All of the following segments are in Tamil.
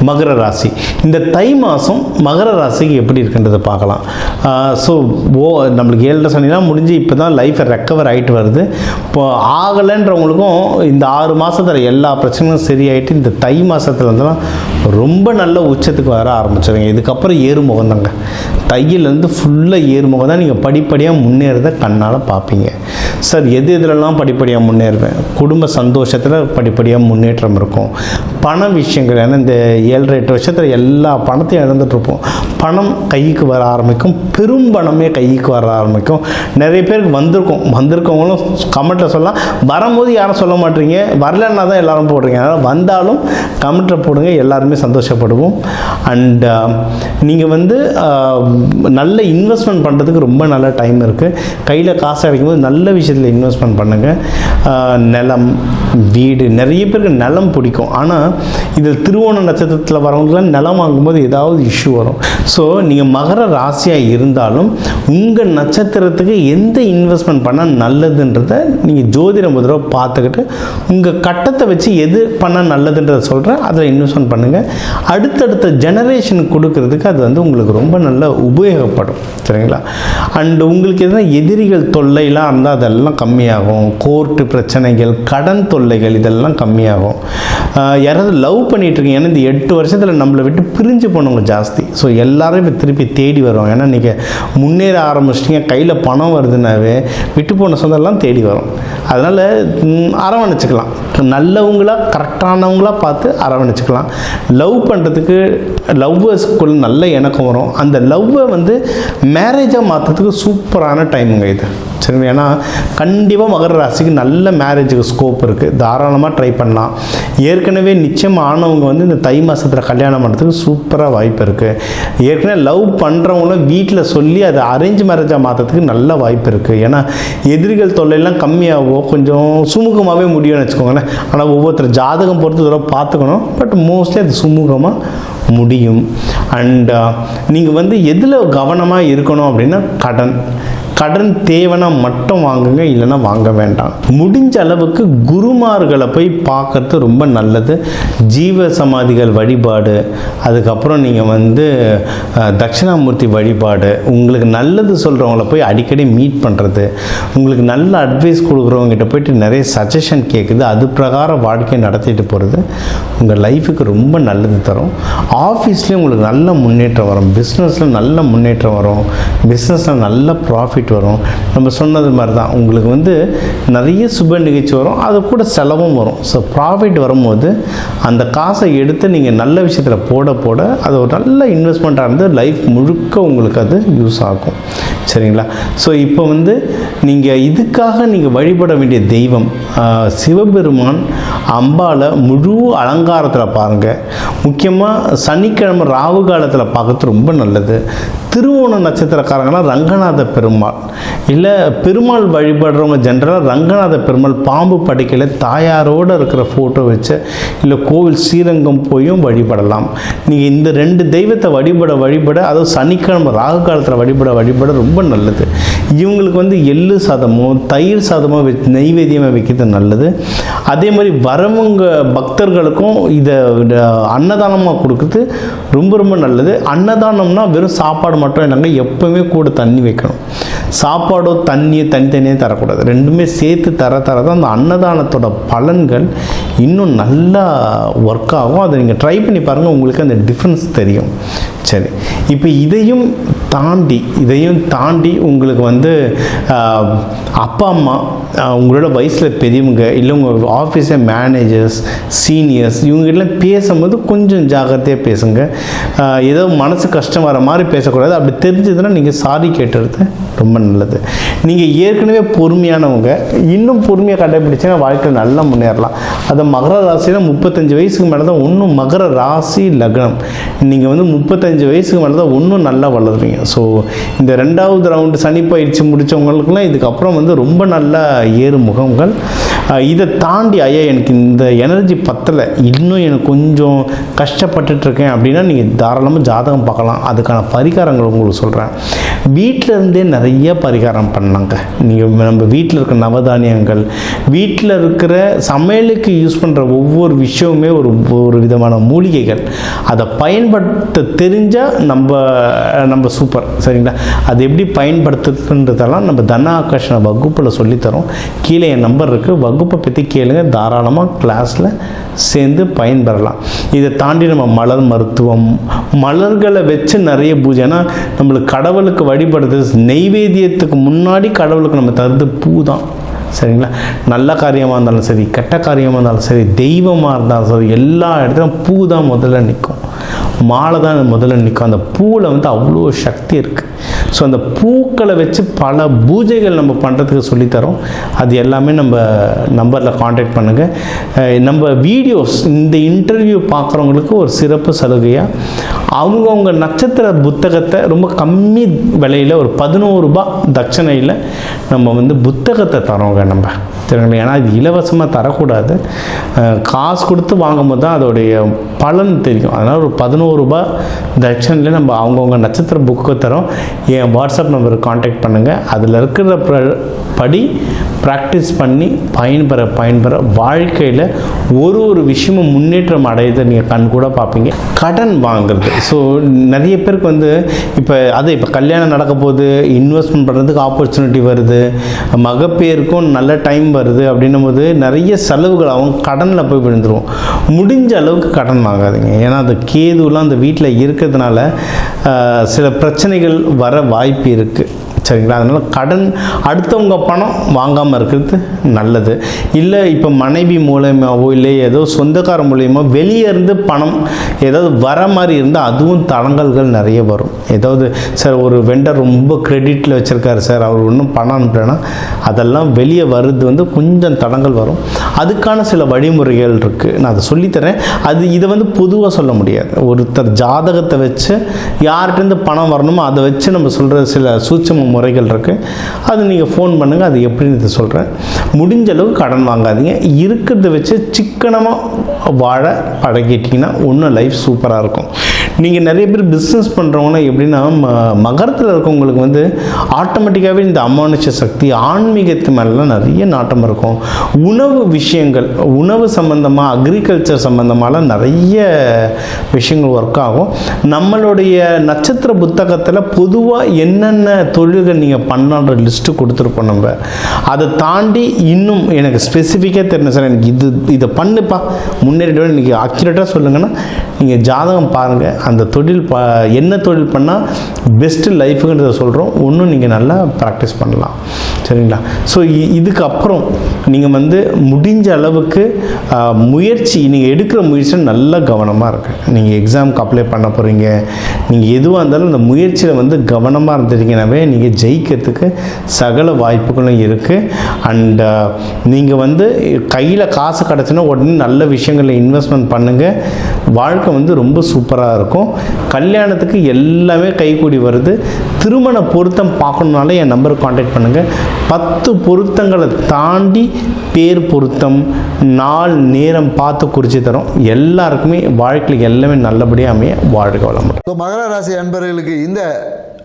மகர ராசி. இந்த தை மாதம் மகர ராசிக்கு எப்படி இருக்குன்றதை பார்க்கலாம். ஸோ நம்மளுக்கு 7 சனிலாம் முடிஞ்சு இப்போ தான் லைஃப்பை ரெக்கவர் ஆகிட்டு வருது. இப்போ ஆகலைன்றவங்களுக்கும் இந்த 6 மாதத்தில் எல்லா பிரச்சனையும் சரியாயிட்டு இந்த தை மாதத்தில் இருந்தெல்லாம் ரொம்ப நல்ல உச்சத்துக்கு வர ஆரம்பிச்சிடுங்க. இதுக்கப்புறம் ஏறுமுகம் தாங்க. தையிலேருந்து ஃபுல்லாக ஏறுமுகம் தான். நீங்கள் படிப்படியாக முன்னேறத கண்ணால் பார்ப்பீங்க. சார் எதுலலாம் படிப்படியாக முன்னேறுவேன்? குடும்ப சந்தோஷத்தில் படிப்படியாக முன்னேற்றம் இருக்கும். பண விஷயங்கள், ஏன்னா இந்த 7-8 வருஷத்தில் எல்லா பணத்தையும் இழந்துட்டுருப்போம். பணம் கைக்கு வர ஆரம்பிக்கும். பெரும் பணமே கைக்கு வர ஆரம்பிக்கும். நிறைய பேருக்கு வந்திருக்கவங்களும் கமெண்ட்டில் சொல்லலாம். வரும்போது யாரும் சொல்ல மாட்டீங்க, வரலன்னா தான் எல்லோரும் போடுறீங்க. அதனால் வந்தாலும் கமெண்ட்டில் போடுங்க, எல்லாருமே சந்தோஷப்படுவோம். அண்ட் நீங்கள் நல்ல இன்வெஸ்ட்மெண்ட் பண்ணுறதுக்கு ரொம்ப நல்ல டைம் இருக்குது. கையில் காசு கிடைக்கும்போது நல்ல விஷயத்தில் இன்வெஸ்ட்மெண்ட் பண்ணுங்கள். நிலம், வீடு, நிறைய பேருக்கு நிலம் பிடிக்கும். ஆனால் இதில் திருவோண நட்சத்திரத்தில் வரவங்களாம் நிலம் வாங்கும்போது ஏதாவது இஷ்யூ வரும். ஸோ நீங்கள் மகர ராசியாக இருந்தாலும் உங்கள் நட்சத்திரத்துக்கு எந்த இன்வெஸ்ட்மெண்ட் பண்ணால் நல்லதுன்றதை நீங்கள் ஜோதிடம் ஒரு தடவை பார்த்துக்கிட்டு உங்கள் கட்டத்தை வச்சு எது பண்ணால் நல்லதுன்றதை சொல்கிறேன். அதில் இன்வெஸ்ட்மெண்ட் பண்ணுங்கள். அடுத்தடுத்த ஜெனரேஷனுக்கு கொடுக்கறதுக்கு அது உங்களுக்கு ரொம்ப நல்ல உபயோகப்படும். சரிங்களா? அண்டு உங்களுக்கு எதனா எதிரிகள் தொல்லைலாம் இருந்தால் அதெல்லாம் கம்மியாகும். கோர்ட்டு பிரச்சனைகள், கடன் தொல்லைகள் இதெல்லாம் கம்மியாகும். யாராவது லவ் பண்ணிகிட்ருக்கீங்க, ஏன்னா இந்த 8 வருஷத்தில் நம்மளை விட்டு பிரிஞ்சு போனவங்க ஜாஸ்தி. ஸோ எல்லோரும் இப்போ திருப்பி தேடி வருவாங்க. ஏன்னா நீங்கள் முன்னேற ஆரம்பிச்சிட்டிங்க, கையில் பணம் வருதுனாவே விட்டு போன சொந்தெல்லாம் தேடி வரும். அதனால் அரவணைச்சிக்கலாம். நல்லவங்களாக கரெக்டானவங்களாக பார்த்து அரவணைச்சிக்கலாம். லவ் பண்ணுறதுக்கு லவ்வர்ஸ்க்குள்ள நல்ல இணக்கம் வரும். அந்த லவ்வை மேரேஜாக மாற்றுறதுக்கு சூப்பரான டைமுங்க இது. சரி, ஏன்னா கண்டிப்பாக மகர ராசிக்கு நல்ல மேரேஜுக்கு ஸ்கோப் இருக்குது. தாராளமாக ட்ரை பண்ணலாம். ஏற்கனவே நிச்சயம் ஆனவங்க இந்த தை மாதத்தில் கல்யாணம் பண்ணுறதுக்கு சூப்பராக வாய்ப்பு இருக்குது. ஏற்கனவே லவ் பண்ணுறவங்களும் வீட்டில் சொல்லி அதை அரேஞ்ச் மேரேஜாக மாற்றுறதுக்கு நல்ல வாய்ப்பு இருக்குது. ஏன்னா எதிரிகள் தொல்லையெல்லாம் கம்மியாகும், கொஞ்சம் சுமூகமாகவே முடியும்னு வச்சுக்கோங்களேன். ஆனால் ஒவ்வொருத்தர் ஜாதகம் பொறுத்து இதெல்லாம் பார்த்துக்கணும். பட் மோஸ்ட்லி அது சுமூகமாக முடியும். அண்ட் நீங்கள் எதில் கவனமாக இருக்கணும் அப்படின்னா கடன் தேவைன்னா மட்டும் வாங்குங்க, இல்லைன்னா வாங்க வேண்டாம். முடிஞ்ச அளவுக்கு குருமார்களை போய் பார்க்கறது ரொம்ப நல்லது. ஜீவ சமாதிகள் வழிபாடு, அதுக்கப்புறம் நீங்கள் தட்சிணாமூர்த்தி வழிபாடு, உங்களுக்கு நல்லது சொல்கிறவங்கள போய் அடிக்கடி மீட் பண்ணுறது, உங்களுக்கு நல்ல அட்வைஸ் கொடுக்குறவங்ககிட்ட போய்ட்டு நிறைய சஜஷன் கேட்குது, அது பிரகாரம் வாழ்க்கையை நடத்திட்டு போகிறது உங்கள் லைஃபுக்கு ரொம்ப நல்லது தரும். ஆஃபீஸ்லேயும் உங்களுக்கு நல்ல முன்னேற்றம் வரும். பிஸ்னஸில் நல்ல முன்னேற்றம் வரும். பிஸ்னஸில் நல்ல ப்ராஃபிட் வரும். நம்ம சொன்னது மாதிரி தான் உங்களுக்கு நிறைய சுப நிகழ்ச்சி வரும், அது கூட செலவும் வரும். ஸோ ப்ராஃபிட் வரும்போது அந்த காசை எடுத்து நீங்கள் நல்ல விஷயத்தில் போட அது ஒரு நல்ல இன்வெஸ்ட்மெண்ட்டாக இருந்து லைஃப் முழுக்க உங்களுக்கு அது யூஸ் ஆகும். சரிங்களா? ஸோ இப்போ நீங்கள் இதுக்காக நீங்கள் வழிபட வேண்டிய தெய்வம் சிவபெருமான், அம்பாளை முழு அலங்காரத்தில் பாருங்கள். முக்கியமாக சனிக்கிழமை ராவு காலத்தில் பார்க்கறது ரொம்ப நல்லது. திருவோண நட்சத்திரக்காரங்களாம் ரங்கநாத பெருமாள், இல்லை பெருமாள் வழிபடுறவங்க ஜென்ரலாக ரங்கநாத பெருமாள் பாம்பு படைக்கையில் தாயாரோடு இருக்கிற ஃபோட்டோ வச்சு, இல்லை கோவில் ஸ்ரீரங்கம் போயும் வழிபடலாம். நீங்கள் இந்த 2 தெய்வத்தை வழிபட அதுவும் சனிக்கிழமை ராகு காலத்தில் வழிபட ரொம்ப நல்லது. இவங்களுக்கு எள்ளு சாதமோ தயிர் சாதமோ நெய்வேத்தியமாக வைக்கிறது நல்லது. அதே மாதிரி வரவங்க பக்தர்களுக்கும் இதை அன்னதானமாக கொடுக்குறது ரொம்ப ரொம்ப நல்லது. அன்னதானம்னா வெறும் சாப்பாடு மட்டும் இல்லைங்க, எப்போவுமே கூட தண்ணி வைக்கணும். சாப்பாடோ தண்ணியோ தனித்தனியாக தரக்கூடாது, ரெண்டுமே சேர்த்து தர தான் அந்த அன்னதானத்தோட பலன்கள் இன்னும் நல்லா ஒர்க் ஆகும். அதை நீங்கள் ட்ரை பண்ணி பாருங்கள், உங்களுக்கு அந்த டிஃப்ரென்ஸ் தெரியும். சரி, இப்போ இதையும் தாண்டி உங்களுக்கு அப்பா அம்மா, உங்களோட வயசில் பெரியவங்க, இல்லை உங்கள் ஆஃபீஸில் மேனேஜர்ஸ், சீனியர்ஸ், இவங்ககிட்டலாம் பேசும்போது கொஞ்சம் ஜாக்கிரதையாக பேசுங்க. ஏதோ மனசு கஷ்டம் வர மாதிரி பேசக்கூடாது. அப்படி தெரிஞ்சதுன்னா நீங்கள் சாரி கேட்டுறது ரொம்ப நல்லது. நீங்கள் ஏற்கனவே பொறுமையானவங்க, இன்னும் பொறுமையாக கடைபிடிச்சிங்கன்னா வாழ்க்கையில் நல்லா முன்னேறலாம். அதை மகர ராசியில் 35 வயசுக்கு மேலே தான் இன்னும் மகர ராசி லக்னம். நீங்கள் 35 வயசுக்கு மேலே தான் இன்னும் நல்லா வளருவீங்க. ஸோ இந்த 2வது ரவுண்டு சனி பயிற்சி முடித்தவங்களுக்குலாம் இதுக்கப்புறம் ரொம்ப நல்ல ஏறு முகங்கள். இதை தாண்டி ஐயா எனக்கு இந்த எனர்ஜி பத்தலை, இன்னும் எனக்கு கொஞ்சம் கஷ்டப்பட்டுட்ருக்கேன் அப்படின்னா நீங்கள் தாராளமாக ஜாதகம் பார்க்கலாம். அதுக்கான பரிகாரங்கள் உங்களுக்கு சொல்கிறேன். வீட்டில் இருந்தே நிறைய பரிகாரம் பண்ணாங்க. நீங்கள் நம்ம வீட்டில் இருக்கிற நவதானியங்கள், வீட்டில் இருக்கிற சமையலுக்கு யூஸ் பண்ணுற ஒவ்வொரு விஷயமுமே ஒரு விதமான மூலிகைகள். அதை பயன்படுத்த தெரிஞ்சால் நம்ம சூப்பர். சரிங்களா? அது எப்படி பயன்படுத்துன்றதெல்லாம் நம்ம தன ஆகர்ஷண வகுப்பில் சொல்லித்தரோம். கீழே என் நம்பர் இருக்குது, வகுப்பை பற்றி கேளுங்க, தாராளமாக கிளாஸில் சேர்ந்து பயன்பெறலாம். இதை தாண்டி நம்ம மலர் மருத்துவம், மலர்களை வச்சு நிறைய பூஜை. ஏன்னா நம்மளுக்கு கடவுளுக்கு வழிபடுறது, நெய்வேத்தியத்துக்கு முன்னாடி கடவுளுக்கு நம்ம தருது பூ தான். சரிங்களா? நல்ல காரியமாக இருந்தாலும் சரி, கெட்ட காரியமாக இருந்தாலும் சரி, தெய்வமாக இருந்தாலும் சரி, எல்லா இடத்துலையும் பூ தான் முதல்ல நிற்கும், மாலை தான் முதல்ல நிற்கும். அந்த பூவில் வந்து அவ்வளோ சக்தி இருக்குது. ஸோ அந்த பூக்களை வச்சு பல பூஜைகள் நம்ம பண்ணுறதுக்கு சொல்லித்தரோம். அது எல்லாமே நம்ம நம்பரில் காண்டாக்ட் பண்ணுங்கள். நம்ம வீடியோஸ், இந்த இன்டர்வியூ பார்க்குறவங்களுக்கு ஒரு சிறப்பு சலுகையாக அவங்கவுங்க நட்சத்திர புத்தகத்தை ரொம்ப கம்மி விலையில் ஒரு 11 ரூபாய் தட்சணையில் நம்ம வந்து புத்தகத்தை தரோங்க நம்ம. சரிங்களா? ஏன்னா இது இலவசமாக தரக்கூடாது, காசு கொடுத்து வாங்கும் போது தான் அதோடைய பலன் தெரியும். அதனால் ஒரு 11 ரூபாய் தட்சணையில் நம்ம அவங்கவுங்க நட்சத்திர புக்கு தரோம். என் வாட்ஸ்அப் நம்பருக்கு காண்டாக்ட் பண்ணுங்கள். அதில் இருக்கிற படி ப்ராக்டிஸ் பண்ணி பயன்பெற வாழ்க்கையில் ஒரு விஷயமும் முன்னேற்றம் அடையதை நீங்கள் கண் கூட பார்ப்பீங்க. கடன் வாங்குறது, ஸோ நிறைய பேருக்கு வந்து இப்போ கல்யாணம் நடக்க போது, இன்வெஸ்ட்மெண்ட் பண்ணுறதுக்கு ஆப்பர்ச்சுனிட்டி வருது, மகப்பேருக்கும் நல்ல டைம் வருது அப்படின்னும் போது நிறைய செலவுகள் அவங்க கடனில் போய் விழுந்துருவோம். முடிஞ்ச அளவுக்கு கடன் வாங்காதீங்க. ஏன்னா அந்த கேதுலாம் அந்த வீட்டில் இருக்கிறதுனால சில பிரச்சனைகள் வர வாய்ப்பு இருக்குது. சரிங்களா? அதனால் கடன், அடுத்தவங்க பணம் வாங்காமல் இருக்கிறது நல்லது. இல்லை இப்போ மனைவி மூலயமாவோ இல்லை ஏதோ சொந்தக்கார மூலயமா வெளியே இருந்து பணம் ஏதாவது வர மாதிரி இருந்தால் அதுவும் தடங்கல்கள் நிறைய வரும். ஏதாவது சார் ஒரு வெண்டர் ரொம்ப கிரெடிட்டில் வச்சுருக்காரு சார், அவர் ஒன்றும் பணம் அனுப்புறேன்னா அதெல்லாம் வெளியே வருது வந்து கொஞ்சம் தடங்கள் வரும். அதுக்கான சில வழிமுறைகள் இருக்குது, நான் அதை சொல்லித்தரேன். இதை வந்து பொதுவாக சொல்ல முடியாது. ஒருத்தர் ஜாதகத்தை வச்சு யார்கிட்டேருந்து பணம் வரணுமோ அதை வச்சு நம்ம சொல்கிற சில சூட்சம முறைகள் இருக்குது. அது நீங்கள் ஃபோன் பண்ணுங்கள், அது எப்படின்னு சொல்கிறேன். முடிஞ்ச அளவு கடன் வாங்காதீங்க. இருக்கிறத வச்சு சிக்கனமாக வாழ பழகிட்டிங்கன்னா இன்னும் லைஃப் சூப்பராக இருக்கும். நீங்கள் நிறைய பேர் பிஸ்னஸ் பண்ணுறவங்கன்னா எப்படின்னா, மகரத்தில் இருக்கவங்களுக்கு வந்து ஆட்டோமேட்டிக்காகவே இந்த அமானுஷ சக்தி, ஆன்மீகத்து மேலாம் நிறைய நாட்டம் இருக்கும். உணவு விஷயங்கள், உணவு சம்மந்தமாக, அக்ரிகல்ச்சர் சம்மந்தமாலாம் நிறைய விஷயங்கள் ஒர்க் ஆகும். நம்மளுடைய நட்சத்திர புத்தகத்தில் பொதுவாக என்னென்ன தொழில்கள் நீங்கள் பண்ணான்ற லிஸ்ட்டு கொடுத்துருப்போம். நம்ம அதை தாண்டி இன்னும் எனக்கு ஸ்பெசிஃபிக்காக தெரியும் சார், எனக்கு இதை பண்ணுப்பா முன்னேறிடுவேன், இன்றைக்கி அக்யூரேட்டாக சொல்லுங்கன்னா நீங்கள் ஜாதகம் பாருங்கள். அந்த தொழில் என்ன தொழில் பண்ணால் பெஸ்ட்டு லைஃபுங்கிறத சொல்கிறோம். ஒன்றும் நீங்கள் நல்லா ப்ராக்டிஸ் பண்ணலாம். சரிங்களா? ஸோ இதுக்கப்புறம் நீங்கள் வந்து முடிஞ்ச அளவுக்கு நீங்கள் எடுக்கிற முயற்சி நல்ல கவனமாக இருக்குது. நீங்கள் எக்ஸாமுக்கு அப்ளை பண்ண போகிறீங்க, நீங்கள் எதுவாக இருந்தாலும் அந்த முயற்சியில் வந்து கவனமாக இருந்துட்டீங்கன்னாவே நீங்கள் ஜெயிக்கிறதுக்கு சகல வாய்ப்புகளும் இருக்குது. அண்ட் நீங்கள் வந்து கையில் காசு கிடச்சுன்னா உடனே நல்ல விஷயங்களில் இன்வெஸ்ட்மெண்ட் பண்ணுங்கள். வாழ்க்கை வந்து ரொம்ப சூப்பராக இருக்கும். கல்யாணத்துக்கு எல்லாமே கைகூடி வருது. திருமண பொருத்தம் பார்க்கணுன்னாலே என் நம்பருக்கு காண்டாக்ட் பண்ணுங்கள். 10 பொருத்தங்களை தாண்டி பேர் பொருத்தம், நாள் நேரம் பார்த்து குறித்து தரோம். எல்லாருக்குமே வாழ்க்கையில் எல்லாமே நல்லபடியாக அமைய வாழ்க்கை வளமுடன். ஸோ மகர ராசி அன்பர்களுக்கு இந்த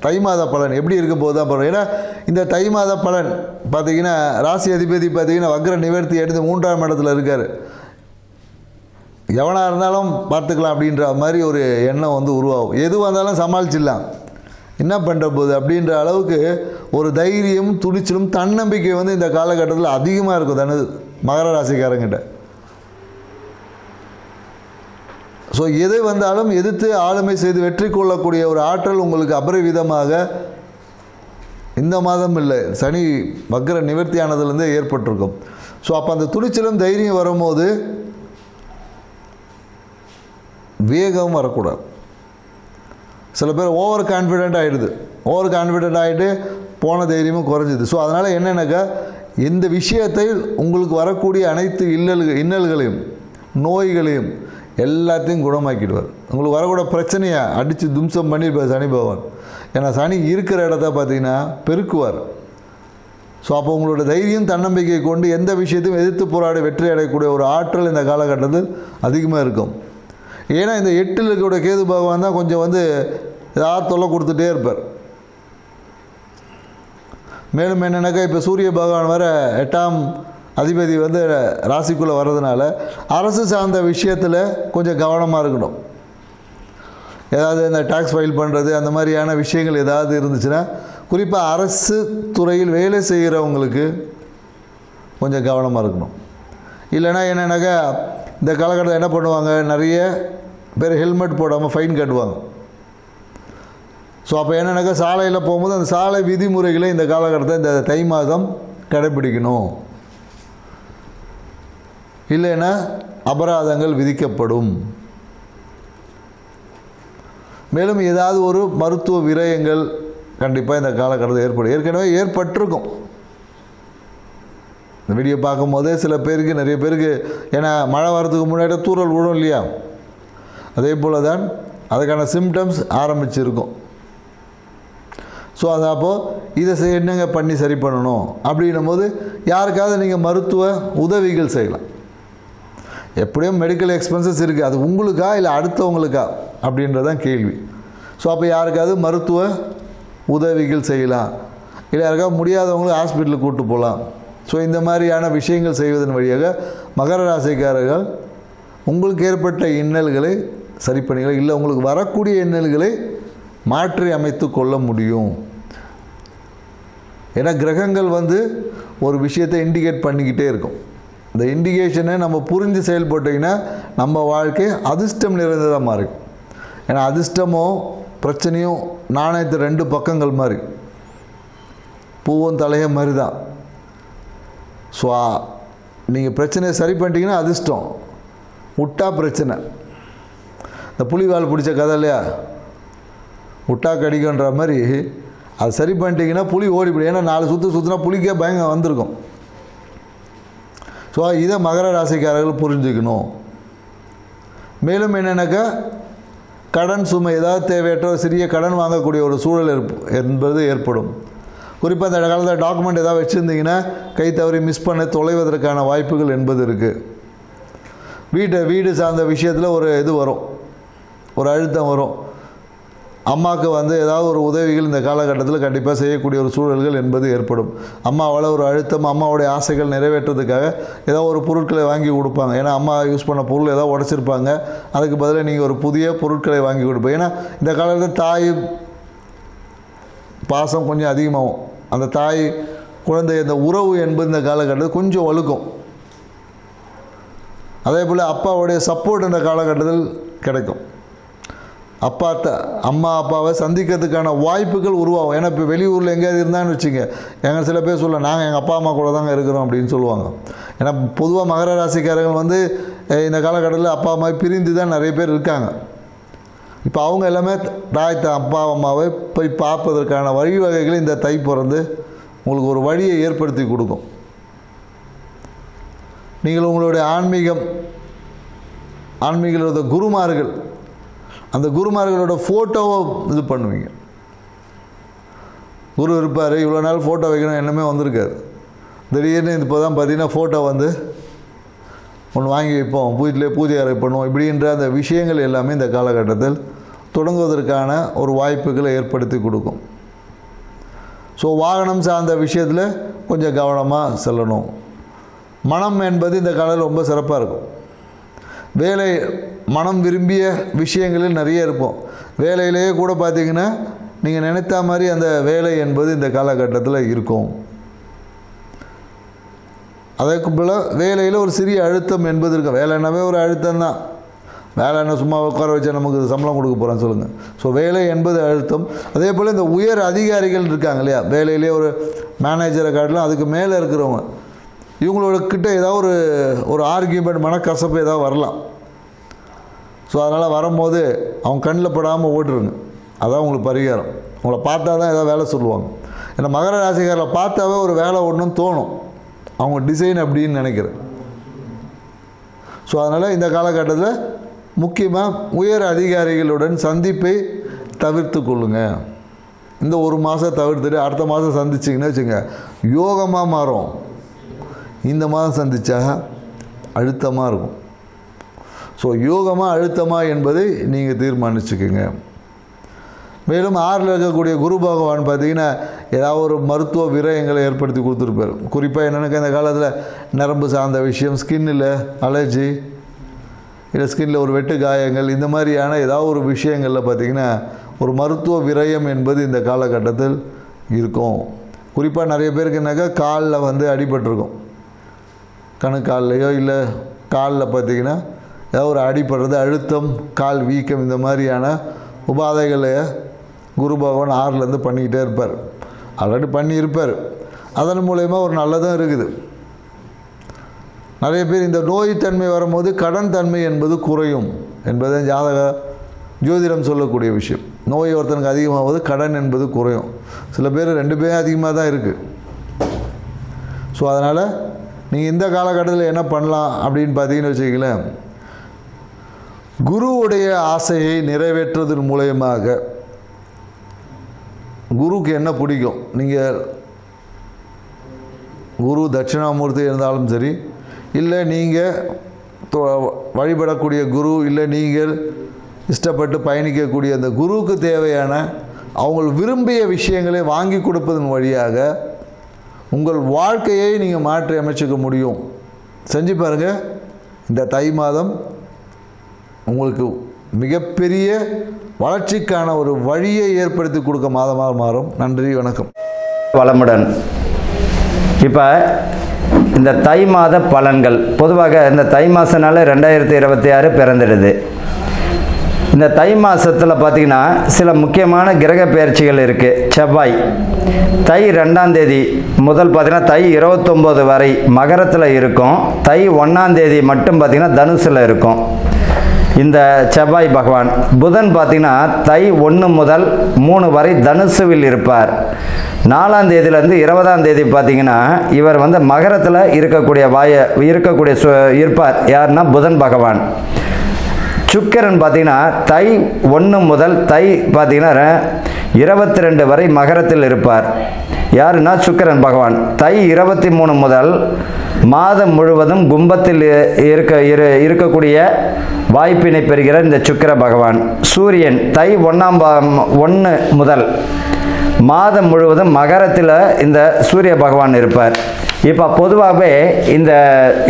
தை மாத பலன் எப்படி இருக்க போது தான் போகிறோம். ஏன்னா இந்த தை மாத பலன் பார்த்திங்கன்னா ராசி அதிபதி பார்த்திங்கன்னா வக்ர நிவர்த்தி எடுத்து 3ஆம் இடத்துல இருக்கார். எவனாக இருந்தாலும் பார்த்துக்கலாம் அப்படின்ற மாதிரி ஒரு எண்ணம் வந்து உருவாகும். எதுவாக இருந்தாலும் சமாளிச்சிடலாம், என்ன பண்ணுற போது அப்படின்ற அளவுக்கு ஒரு தைரியம், துணிச்சலும், தன்னம்பிக்கை வந்து இந்த காலகட்டத்தில் அதிகமாக இருக்கும் மகர ராசிக்காரங்கிட்ட. ஸோ எது வந்தாலும் எதிர்த்து ஆளுமை செய்து வெற்றி கொள்ளக்கூடிய ஒரு ஆற்றல் உங்களுக்கு அபரிவிதமாக இந்த மாதம் இல்லை, சனி வக்ர நிவர்த்தியானதுலேருந்து ஏற்பட்டிருக்கும். ஸோ அப்போ அந்த துணிச்சலும் தைரியம் வரும்போது வேகம் வரக்கூடாது. சில பேர் ஓவர் கான்ஃபிடென்ட் ஆகிட்டு போன தைரியமும் குறைஞ்சிது. ஸோ அதனால் என்னென்னாக்கா இந்த விஷயத்தை உங்களுக்கு வரக்கூடிய அனைத்து இன்னல்களையும் நோய்களையும் எல்லாத்தையும் குணமாக்கிடுவார். உங்களுக்கு வரக்கூட பிரச்சனையை அடித்து தும்சம் பண்ணியிருப்பார் சனி பகவான். ஏன்னா சனி இருக்கிற இடத்த பார்த்தீங்கன்னா பெருக்குவார். ஸோ அப்போ உங்களோட தைரியம் தன்னம்பிக்கை கொண்டு எந்த விஷயத்தையும் எதிர்த்து போராடி வெற்றி அடையக்கூடிய ஒரு ஆற்றல் இந்த காலகட்டத்தில் அதிகமாக இருக்கும். ஏன்னா இந்த 8ல் இருக்கக்கூடிய கேது பகவான் தான் கொஞ்சம் ஏதாவது தொல்லை கொடுத்துட்டே இருப்பார். மேலும் என்னென்னாக்கா இப்போ சூரிய பகவான் வர 8ஆம் அதிபதி ராசிக்குள்ளே வர்றதுனால அரசு சார்ந்த விஷயத்தில் கொஞ்சம் கவனமாக இருக்கணும். ஏதாவது இந்த டேக்ஸ் ஃபைல் பண்ணுறது அந்த மாதிரியான விஷயங்கள் ஏதாவது இருந்துச்சுன்னா, குறிப்பாக அரசு துறையில் வேலை செய்கிறவங்களுக்கு கொஞ்சம் கவனமாக இருக்கணும். இல்லைன்னா என்னென்னாக்கா இந்த காலகட்டத்தில் என்ன பண்ணுவாங்க, நிறைய பேர் ஹெல்மெட் போடாமல் ஃபைன் கட்டுவாங்க. ஸோ அப்போ என்னென்னாக்கா சாலையில் போகும்போது அந்த சாலை விதிமுறைகளை இந்த காலகட்டத்தில் இந்த தை மாதம் கடைப்பிடிக்கணும். இல்லைன்னா அபராதங்கள் விதிக்கப்படும். மேலும் ஏதாவது ஒரு மருத்துவ விரயங்கள் கண்டிப்பாக இந்த காலகட்டத்தில் ஏற்படும். ஏற்கனவே ஏற்பட்டிருக்கும். இந்த வீடியோ பார்க்கும் போதே சில பேருக்கு, நிறைய பேருக்கு, ஏன்னா மழை வரதுக்கு முன்னாடி தூறல் விடும் இல்லையா, அதே போல் தான் அதுக்கான சிம்டம்ஸ் ஆரம்பிச்சிருக்கும். ஸோ அது அப்போது இதை என்னங்க பண்ணி சரி பண்ணணும் அப்படின்னும் போது யாருக்காவது நீங்கள் மருத்துவ உதவிகள் செய்யலாம். எப்படியும் மெடிக்கல் எக்ஸ்பென்சஸ் இருக்குது, அது உங்களுக்கா இல்லை அடுத்தவங்களுக்கா அப்படின்றதான் கேள்வி. ஸோ அப்போ யாருக்காவது மருத்துவ உதவிகள் செய்யலாம். இல்லை யாருக்காவது முடியாதவங்களுக்கு ஹாஸ்பிட்டலுக்கு கூப்பிட்டு போகலாம். ஸோ இந்த மாதிரியான விஷயங்கள் செய்வதன் வழியாக மகர ராசிக்காரர்கள் உங்களுக்கு ஏற்பட்ட இன்னல்களை சரி பண்ணிக்கலாம். இல்லை உங்களுக்கு வரக்கூடிய இன்னல்களை மாற்றி அமைத்து கொள்ள முடியும். ஏன்னா கிரகங்கள் ஒரு விஷயத்தை இண்டிகேட் பண்ணிக்கிட்டே இருக்கும். இந்த இண்டிகேஷனை நம்ம புரிஞ்சு செயல்பட்டிங்கன்னா நம்ம வாழ்க்கை அதிர்ஷ்டம் நிறைந்ததாக மாறி. ஏன்னா அதிர்ஷ்டமும் பிரச்சனையும் நாணயத்து 2 பக்கங்கள் மாதிரி, பூவும் தலைய மாதிரி தான். ஸோ நீங்கள் பிரச்சனையை சரி பண்ணிட்டீங்கன்னா அதிர்ஷ்டம், விட்டா பிரச்சனை. இந்த புலிவால் பிடிச்ச கதை இல்லையா, விட்டா கடிக்குன்ற மாதிரி, அது சரி பண்ணிட்டீங்கன்னா புலி ஓடிப்படும். ஏன்னா 4 சுற்று சுற்றினா புலிக்கே பயங்க வந்திருக்கும். ஸோ இதை மகர ராசிக்காரர்கள் புரிஞ்சுக்கணும். மேலும் என்னென்னாக்கா கடன் சுமை, ஏதாவது தேவையற்ற சிறிய கடன் வாங்கக்கூடிய ஒரு சூழல் என்பது ஏற்படும். குறிப்பாக இந்த காலத்தில் டாக்குமெண்ட் ஏதாவது வச்சுருந்தீங்கன்னா கை தவறி மிஸ் பண்ண தொலைவதற்கான வாய்ப்புகள் என்பது இருக்குது. வீடு சார்ந்த விஷயத்தில் ஒரு இது வரும், ஒரு அழுத்தம் வரும். அம்மாவுக்கு ஏதாவது ஒரு உதவிகள் இந்த காலகட்டத்தில் கண்டிப்பாக செய்யக்கூடிய ஒரு சூழல்கள் என்பது ஏற்படும். அம்மாவால் ஒரு அழுத்தம், அம்மாவுடைய ஆசைகள் நிறைவேற்றுறதுக்காக ஏதோ ஒரு பொருட்களை வாங்கி கொடுப்பாங்க. ஏன்னா அம்மா யூஸ் பண்ண பொருள் ஏதாவது உடச்சிருப்பாங்க, அதுக்கு பதிலாக நீங்கள் ஒரு புதிய பொருட்களை வாங்கி கொடுப்பீங்க. ஏன்னா இந்த காலத்தில் தாய் பாசம் கொஞ்சம் அதிகமாகும். அந்த தாய் குழந்தை அந்த உறவு என்பது இந்த காலகட்டத்தில் கொஞ்சம் வலுக்கும். அதே போல் அப்பாவுடைய சப்போர்ட் இந்த காலகட்டத்தில் கிடைக்கும். அம்மா அப்பாவை சந்திக்கிறதுக்கான வாய்ப்புகள் உருவாகும். ஏன்னா இப்போ வெளியூரில் எங்கேயாவது இருந்தான்னு வச்சுங்க, எங்கள் சில பேர் சொல்ல நாங்கள் எங்கள் அப்பா அம்மா கூட தாங்க இருக்கிறோம் அப்படின்னு சொல்லுவாங்க. ஏன்னா பொதுவாக மகர ராசிக்காரர்கள் இந்த காலகட்டத்தில் அப்பா அம்மா பிரிந்து தான் நிறைய பேர் இருக்காங்க. இப்போ அவங்க எல்லாமே அப்பா அம்மாவை போய் பார்ப்பதற்கான வழிவகைகளை இந்த தை பிறந்து உங்களுக்கு ஒரு வழியை ஏற்படுத்தி கொடுக்கும். நீங்கள் உங்களுடைய ஆன்மீகளோட குருமார்கள், அந்த குருமார்களோட ஃபோட்டோவை இது பண்ணுவீங்க. குரு இருப்பார், இவ்வளோ நாள் ஃபோட்டோ வைக்கணும் எண்ணமே வந்திருக்காது. திடீர்னு இப்போ தான் பார்த்தீங்கன்னா ஃபோட்டோ ஒன்று வாங்கி வைப்போம், வீட்டிலே பூஜை அறை பண்ணுவோம். இப்படின்ற அந்த விஷயங்கள் எல்லாமே இந்த காலகட்டத்தில் தொடங்குவதற்கான ஒரு வாய்ப்புகளை ஏற்படுத்தி கொடுக்கும். ஸோ வாகனம் சார்ந்த விஷயத்தில் கொஞ்சம் கவனமாக செல்லணும். மனம் என்பது இந்த காலத்தில் ரொம்ப சிறப்பாக இருக்கும். மனம் விரும்பிய விஷயங்களில் நிறைய இருப்போம். வேலையிலேயே கூட பார்த்திங்கன்னா நீங்கள் நினைத்த மாதிரி அந்த வேலை என்பது இந்த காலகட்டத்தில் இருக்கும். அதற்கு போல் வேலையில் ஒரு சிறிய அழுத்தம் என்பது இருக்கும். வேலைன்னாவே ஒரு அழுத்தம் தான். வேலைன்னா சும்மா உட்கார வச்சா நமக்கு சம்பளம் கொடுக்க போகிறோன்னு சொல்லுங்கள். ஸோ வேலை என்பது அழுத்தம். அதே போல் இந்த உயர் அதிகாரிகள் இருக்காங்க இல்லையா, வேலையிலே ஒரு மேனேஜரை காட்டிலும் அதுக்கு மேலே இருக்கிறவங்க, இவங்களோட கிட்ட ஏதாவது ஒரு ஆர்கியூமெண்ட், மனக்கசப்பு ஏதாவது வரலாம். ஸோ அதனால் வரும்போது அவங்க கண்ணில் படாமல் ஓட்டுருங்க. அதான் உங்களுக்கு பரிகாரம். உங்களை பார்த்தா தான் ஏதாவது வேலை சொல்லுவாங்க. ஏன்னா மகர ராசிக்காரில் பார்த்தாவே ஒரு வேலை ஒன்றும் தோணும், அவங்க டிசைன் அப்படின்னு நினைக்கிறேன். ஸோ அதனால் இந்த காலகட்டத்தில் முக்கியமாக உயர் அதிகாரிகளுடன் சந்திப்பை தவிர்த்து கொள்ளுங்கள். இந்த ஒரு மாதம் தவிர்த்துட்டு அடுத்த மாதம் சந்திச்சிங்கன்னு வச்சுங்க, யோகமாக மாறும். இந்த மாதம் சந்தித்தா அழுத்தமாக இருக்கும். ஸோ யோகமாக அழுத்தமாக என்பதை நீங்கள் தீர்மானிச்சுக்குங்க. மேலும் 6ல் இருக்கக்கூடிய குரு பகவான் பார்த்திங்கன்னா ஏதாவது ஒரு மருத்துவ விரயங்களை ஏற்படுத்தி கொடுத்துருப்பார். குறிப்பாக என்னென்னா இந்த காலத்தில் நரம்பு சார்ந்த விஷயம், ஸ்கின்னில் அலர்ஜி, இல்லை ஸ்கின்னில் ஒரு வெட்டு காயங்கள், இந்த மாதிரியான ஏதாவது ஒரு விஷயங்களில் பார்த்திங்கன்னா ஒரு மருத்துவ விரயம் என்பது இந்த காலகட்டத்தில் இருக்கும். குறிப்பாக நிறைய பேருக்கு என்னக்கா காலில் வந்து அடிபட்டிருக்கும், கணுக்கால்லையோ இல்லை காலில் பார்த்திங்கன்னா ஏதாவது ஒரு அடிபடுறது, அழுத்தம், கால் வீக்கம், இந்த மாதிரியான உபாதைகளை குரு பகவான் 6லேருந்து பண்ணிக்கிட்டே இருப்பார். ஆல்ரெடி பண்ணியிருப்பார். அதன் மூலயமா ஒரு நல்லதும் இருக்குது. நிறைய பேர் இந்த நோய் தன்மை வரும்போது கடன் தன்மை என்பது குறையும் என்பது ஜோதிடம் சொல்லக்கூடிய விஷயம். நோய் ஒருத்தனுக்கு அதிகமாகும்போது கடன் என்பது குறையும். சில பேர் 2 பேரும் அதிகமாக தான் இருக்குது. ஸோ அதனால் நீங்கள் இந்த காலகட்டத்தில் என்ன பண்ணலாம் அப்படின்னு பார்த்தீங்கன்னு வச்சுக்கிங்களேன், குருவுடைய ஆசையை நிறைவேற்றுவதன் மூலயமாக குருக்கு என்ன பிடிக்கும், நீங்கள் குரு தட்சிணாமூர்த்தி இருந்தாலும் சரி, இல்லை நீங்கள் வழிபடக்கூடிய குரு, இல்லை நீங்கள் இஷ்டப்பட்டு பயணிக்கக்கூடிய அந்த குருவுக்கு தேவையான அவங்க விரும்பிய விஷயங்களை வாங்கி கொடுப்பதன் வழியாக உங்கள் வாழ்க்கையை நீங்கள் மாற்றி அமைச்சிக்க முடியும். செஞ்சு பாருங்கள். இந்த தை மாதம் உங்களுக்கு மிகப்பெரிய வளர்ச்சிக்கான ஒரு வழியை ஏற்படுத்தி கொடுக்க மாதமாக மாறும். நன்றி, வணக்கம். வளமுடன். இப்போ இந்த தை மாத பலன்கள் பொதுவாக இந்த தை மாதனால 2026 பிறந்துடுது. இந்த தை மாதத்தில் பார்த்திங்கன்னா சில முக்கியமான கிரக பெயர்ச்சிகள் இருக்குது. செவ்வாய் தை 2ஆம் தேதி முதல் பார்த்திங்கன்னா தை 29 வரை மகரத்தில் இருக்கும். தை 1ஆம் தேதி மட்டும் பார்த்திங்கன்னா தனுசில் இருக்கும் இந்த செவ்வாய் பகவான். புதன் பார்த்திங்கன்னா தை 1 முதல் 3 வரை தனுசுவில் இருப்பார். 4ஆம் தேதியிலேருந்து 20ஆம் தேதி பார்த்திங்கன்னா இவர் வந்து மகரத்தில் இருப்பார். யாருன்னா புதன் பகவான். சுக்கிரன் பார்த்திங்கன்னா தை 1 முதல் தை பார்த்திங்கன்னா 22 வரை மகரத்தில் இருப்பார். யாருன்னா சுக்கிரன் பகவான். தை 23 முதல் மாதம் முழுவதும் கும்பத்தில் இருக்கக்கூடிய வாய்ப்பினை பெறுகிறார் இந்த சுக்கிர பகவான். சூரியன் தை 1 முதல் மாதம் முழுவதும் மகரத்தில் இந்த சூரிய பகவான் இருப்பார். இப்போ பொதுவாகவே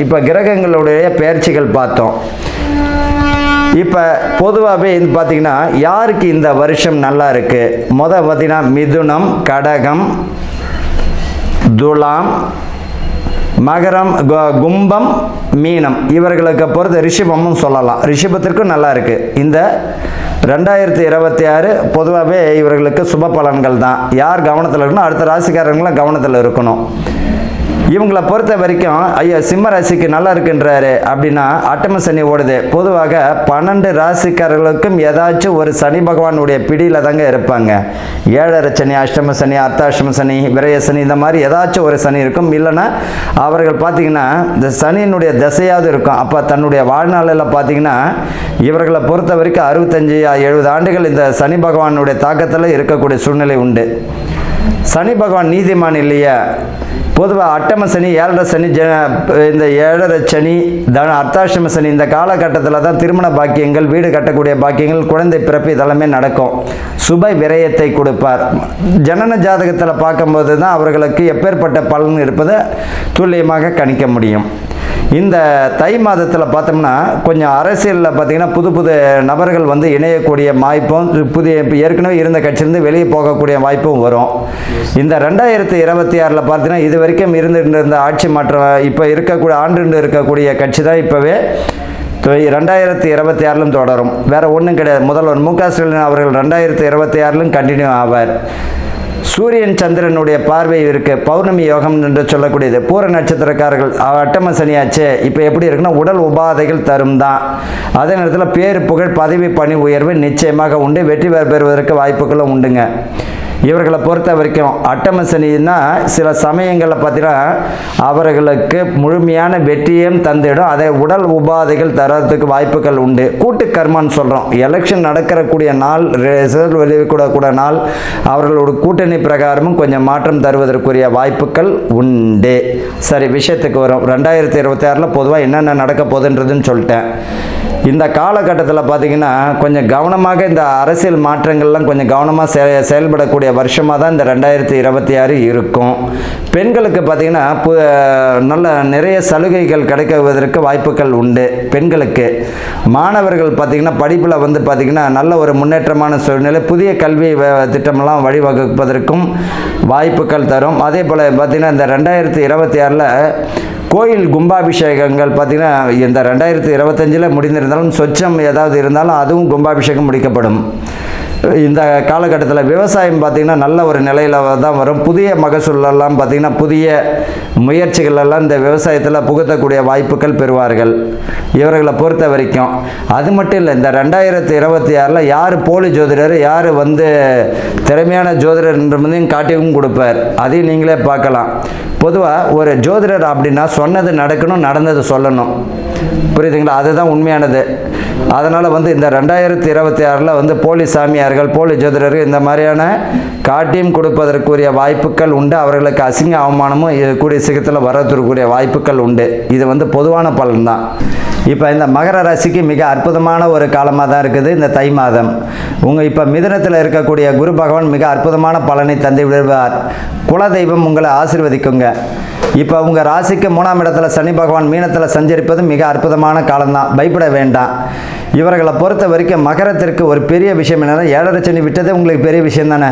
இப்போ கிரகங்களுடைய பெயர்ச்சிகள் பார்த்தோம். இப்போ பொதுவாகவே பார்த்திங்கன்னா யாருக்கு இந்த வருஷம் நல்லா இருக்குது, பார்த்திங்கன்னா மிதுனம், கடகம், துலாம், மகரம், கும்பம், மீனம், இவர்களுக்கு பொறுத்த ரிஷபமும் சொல்லலாம். ரிஷபத்திற்கும் நல்லா இருக்குது. இந்த 2026 பொதுவாகவே இவர்களுக்கு சுப பலன்கள் தான். யார் கவனத்தில் இருக்கணும், அடுத்த ராசிக்காரங்களும் கவனத்தில் இருக்கணும். இவங்களை பொறுத்த வரைக்கும் ஐயா சிம்ம ராசிக்கு நல்லா இருக்குன்றாரு அப்படின்னா அட்டம சனி ஓடுது. பொதுவாக 12 ராசிக்காரர்களுக்கும் ஏதாச்சும் ஒரு சனி பகவானுடைய பிடியில் தாங்க இருப்பாங்க. 7.5 சனி, அஷ்டம சனி, அர்த்தாஷ்டம சனி, விரய சனி, இந்த மாதிரி ஏதாச்சும் ஒரு சனி இருக்கும். இல்லைன்னா அவர்கள் பார்த்திங்கன்னா இந்த சனியினுடைய திசையாவது இருக்கும். அப்போ தன்னுடைய வாழ்நாளில் பார்த்திங்கன்னா இவர்களை பொறுத்த வரைக்கும் 65-70 ஆண்டுகள் இந்த சனி பகவானுடைய தாக்கத்தில் இருக்கக்கூடிய சூழ்நிலை உண்டு. சனி பகவான் நீதிமான் இல்லையா? பொதுவாக அட்டம சனி, 7.5 சனி, இந்த 7.5 சனி, அர்த்தாஷ்டம சனி, இந்த காலகட்டத்தில் தான் திருமண பாக்கியங்கள், வீடு கட்டக்கூடிய பாக்கியங்கள், குழந்தை பிறப்பு இதெல்லாமே நடக்கும். சுப விரயத்தை கொடுப்பார். ஜனன ஜாதகத்தில் பார்க்கும்போது தான் அவர்களுக்கு எப்பேற்பட்ட பலன் இருப்பதை துல்லியமாக கணிக்க முடியும். இந்த தை மாதத்தில் பார்த்தோம்னா கொஞ்சம் அரசியலில் பார்த்திங்கன்னா புது நபர்கள் வந்து இணையக்கூடிய வாய்ப்பும், ஏற்கனவே இருந்த கட்சியிலிருந்து வெளியே போகக்கூடிய வாய்ப்பும் வரும். இந்த 2026 பார்த்தீங்கன்னா இது வரைக்கும் இருந்த ஆட்சி மாற்றம் இப்போ இருக்கக்கூடிய கட்சி தான் இப்போவே 2026 தொடரும். வேறு ஒன்றும் கிடையாது. முதல்வர் மு.க. ஸ்டாலின் அவர்கள் 2026 கண்டினியூ ஆவார். சூரியன் சந்திரனுடைய பார்வை இருக்கு. பௌர்ணமி யோகம் என்று சொல்லக்கூடியது. பூர நட்சத்திரக்காரர்கள் அட்டம சனியாச்சு. இப்போ எப்படி இருக்குன்னா உடல் உபாதைகள் தரும் தான். அதே நேரத்தில் பேரு புகழ், பதவி, பணி உயர்வு நிச்சயமாக உண்டு. வெற்றி பெறுவதற்கு வாய்ப்புகளும் உண்டுங்க. இவர்களை பொறுத்த வரைக்கும் அட்டம சனின்னா சில சமயங்களில் பார்த்தீங்கன்னா அவர்களுக்கு முழுமையான வெற்றியும் தந்திடும். அதை உடல் உபாதைகள் தரத்துக்கு வாய்ப்புகள் உண்டு. கூட்டு கர்மான்னு சொல்கிறோம். எலெக்ஷன் நடக்கிறக்கூடிய நாள், ரிசல்ட் வெளியிடக்கூடிய நாள், அவர்களோட கூட்டணி பிரகாரமும் கொஞ்சம் மாற்றம் தருவதற்குரிய வாய்ப்புகள் உண்டு. சரி, விஷயத்துக்கு வரும். 2026 பொதுவாக என்னென்ன நடக்க போகுதுன்றதுன்னு சொல்லிட்டேன். இந்த காலகட்டத்தில் பார்த்திங்கன்னா கொஞ்சம் கவனமாக இந்த அரசியல் மாற்றங்கள்லாம் கொஞ்சம் கவனமாக செயல்படக்கூடிய வருஷமாக தான் இந்த 2026 இருக்கும். பெண்களுக்கு பார்த்திங்கன்னா நல்ல நிறைய சலுகைகள் கிடைக்குவதற்கு வாய்ப்புகள் உண்டு. பெண்களுக்கு, மாணவர்கள் பார்த்திங்கன்னா படிப்பில் வந்து பார்த்திங்கன்னா நல்ல ஒரு முன்னேற்றமான சூழ்நிலை, புதிய கல்வி திட்டமெல்லாம் வழிவகுப்பதற்கும் வாய்ப்புகள் தரும். அதே போல் பார்த்திங்கன்னா இந்த 2026 கோயில் கும்பாபிஷேகங்கள் பார்த்திங்கன்னா இந்த 2025 முடிந்திருந்தாலும் சொச்சம் ஏதாவது இருந்தாலும் அதுவும் கும்பாபிஷேகம் முடிக்கப்படும். இந்த காலகட்டத்தில் விவசாயம் பார்த்திங்கன்னா நல்ல ஒரு நிலையில் தான் வரும். புதிய மகசூலெல்லாம் பார்த்திங்கன்னா புதிய முயற்சிகளெல்லாம் இந்த விவசாயத்தில் புகுத்தக்கூடிய வாய்ப்புகள் பெறுவார்கள் இவர்களை பொறுத்த வரைக்கும். அது மட்டும் இல்லை, இந்த 2026 யார் போலி ஜோதிடர், யார் வந்து திறமையான ஜோதிடர் என்பதையும் காட்டியும் கொடுப்பார். அதையும் நீங்களே பார்க்கலாம். பொதுவாக ஒரு ஜோதிடர் அப்படின்னா சொன்னது நடக்கணும், நடந்தது சொல்லணும். புரியுதுங்களா? அதுதான் உண்மையானது. அதனால் வந்து இந்த 2026 வந்து போலி சாமியார்கள், போலி ஜோதிடர்கள் இந்த மாதிரியான காட்டியும் கொடுப்பதற்குரிய வாய்ப்புகள் உண்டு. அவர்களுக்கு அசிங்க அவமானமும் கூடிய சீக்கிரத்தில் வரக்கூடிய வாய்ப்புகள் உண்டு. இது வந்து பொதுவான பலன் தான். இப்போ இந்த மகர ராசிக்கு மிக அற்புதமான ஒரு காலமாக தான் இருக்குது இந்த தை மாதம். இப்போ மிதுனத்தில் இருக்கக்கூடிய குரு பகவான் மிக அற்புதமான பலனை தந்து விடுவார். குலதெய்வம் உங்களை ஆசீர்வதிக்குங்க. இப்போ உங்கள் ராசிக்கு 3ஆம் இடத்துல சனி பகவான் மீனத்தில் சஞ்சரிப்பது மிக அற்புதமான காலம்தான், பயப்பட வேண்டாம். இவர்களை பொறுத்த வரைக்கும் மகரத்திற்கு ஒரு பெரிய விஷயம் என்னன்னா, 7.5 சனி விட்டதே உங்களுக்கு பெரிய விஷயம் தானே.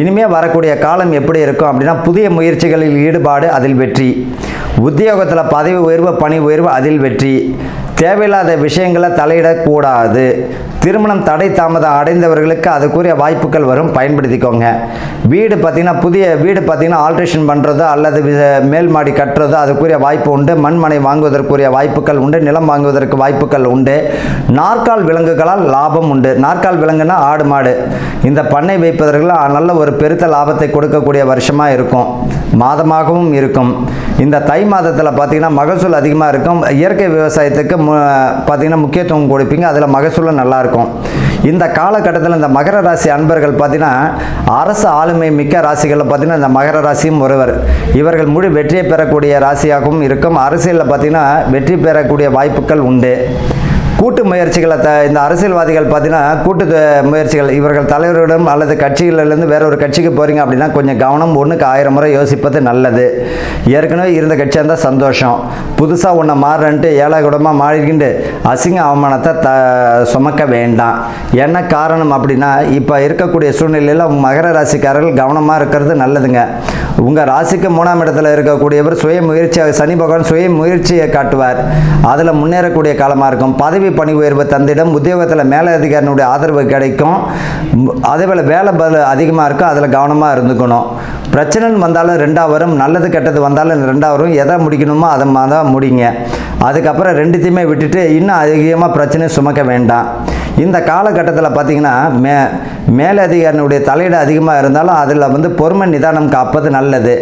இனிமேல் வரக்கூடிய காலம் எப்படி இருக்கும் அப்படின்னா, புதிய முயற்சிகளில் ஈடுபாடு, அதில் வெற்றி. உத்தியோகத்தில் பதவி உயர்வு, பணி உயர்வு, அதில் வெற்றி. தேவையில்லாத விஷயங்களை தலையிடக்கூடாது. திருமணம் தடை தாமதம் அடைந்தவர்களுக்கு அதுக்குரிய வாய்ப்புகள் வரும், பயன்படுத்திக்கோங்க. வீடு பார்த்திங்கன்னா புதிய வீடு பார்த்திங்கன்னா ஆல்ட்ரேஷன் பண்ணுறதோ அல்லது மேல் மாடி கட்டுறதோ அதுக்குரிய வாய்ப்பு உண்டு. மண்மனை வாங்குவதற்குரிய வாய்ப்புகள் உண்டு. நிலம் வாங்குவதற்கு வாய்ப்புகள் உண்டு. நாற்கால் விலங்குகளால் லாபம் உண்டு. நாற்கால் விலங்குனா ஆடு மாடு, இந்த பண்ணை வைப்பதற்கு நல்ல ஒரு பெருத்த லாபத்தை கொடுக்கக்கூடிய வருஷமாக இருக்கும், மாதமாகவும் இருக்கும். இந்த தை மாதத்தில் பார்த்திங்கன்னா மகசூல் அதிகமாக இருக்கும். இயற்கை விவசாயத்துக்கு பார்த்திங்கன்னா முக்கியத்துவம் கொடுப்பீங்க, அதில் மகசூலும் நல்லாயிருக்கும். இந்த காலகட்டத்தில் இந்த மகர ராசி அன்பர்கள் பார்த்திங்கன்னா அரசு ஆளுமை மிக்க ராசிகளில் பார்த்திங்கன்னா இந்த மகர ராசியும் ஒருவர். இவர்கள் முழு வெற்றியை பெறக்கூடிய ராசியாகவும் இருக்கும். அரசியலில் பார்த்திங்கன்னா வெற்றி பெறக்கூடிய வாய்ப்புகள் உண்டு. கூட்டு முயற்சிகளை இந்த அரசியல்வாதிகள் பார்த்தீங்கன்னா கூட்டு முயற்சிகள், இவர்கள் தலைவரிடம் அல்லது கட்சிகளிலிருந்து வேற ஒரு கட்சிக்கு போகிறீங்க அப்படின்னா கொஞ்சம் கவனம், 1க்கு 1000 முறை யோசிப்பது நல்லது. ஏற்கனவே இருந்த கட்சியாக இருந்தால் சந்தோஷம், புதுசாக ஒன்றை மாறுறன்ட்டு ஏழாகுடமாக மாறிக்கிண்டு அசிங்க அவமானத்தை சுமக்க வேண்டாம். என்ன காரணம் அப்படின்னா, இப்போ இருக்கக்கூடிய சூழ்நிலையில் மகர ராசிக்காரர்கள் கவனமாக இருக்கிறது நல்லதுங்க. உங்கள் ராசிக்கு 3ஆம் இடத்துல இருக்கக்கூடியவர் சுய முயற்சியாக, சனி பகவான் சுய முயற்சியை காட்டுவார், அதில் முன்னேறக்கூடிய காலமாக இருக்கும். பதவி பணி உயர்வு தந்திடம், உத்தியோகத்தில் மேலதிகாரினுடைய ஆதரவு கிடைக்கும். அதேபோல் வேலை பல அதிகமாக இருக்கும், அதில் கவனமாக இருந்துக்கணும். பிரச்சனைன்னு வந்தாலும் 2ஆக வரும், நல்லது கெட்டது வந்தாலும் 2ஆக வரும். எதை முடிக்கணுமோ அதை தான் முடிங்க. அதுக்கப்புறம் 2த்தையுமே விட்டுட்டு இன்னும் அதிகமாக பிரச்சனை சுமக்க வேண்டாம். இந்த காலகட்டத்தில் பார்த்திங்கன்னா மேலதிகாரினுடைய தலையீடு அதிகமாக இருந்தாலும் அதில் வந்து பொறுமை நிதானம் காப்பது நல்லது.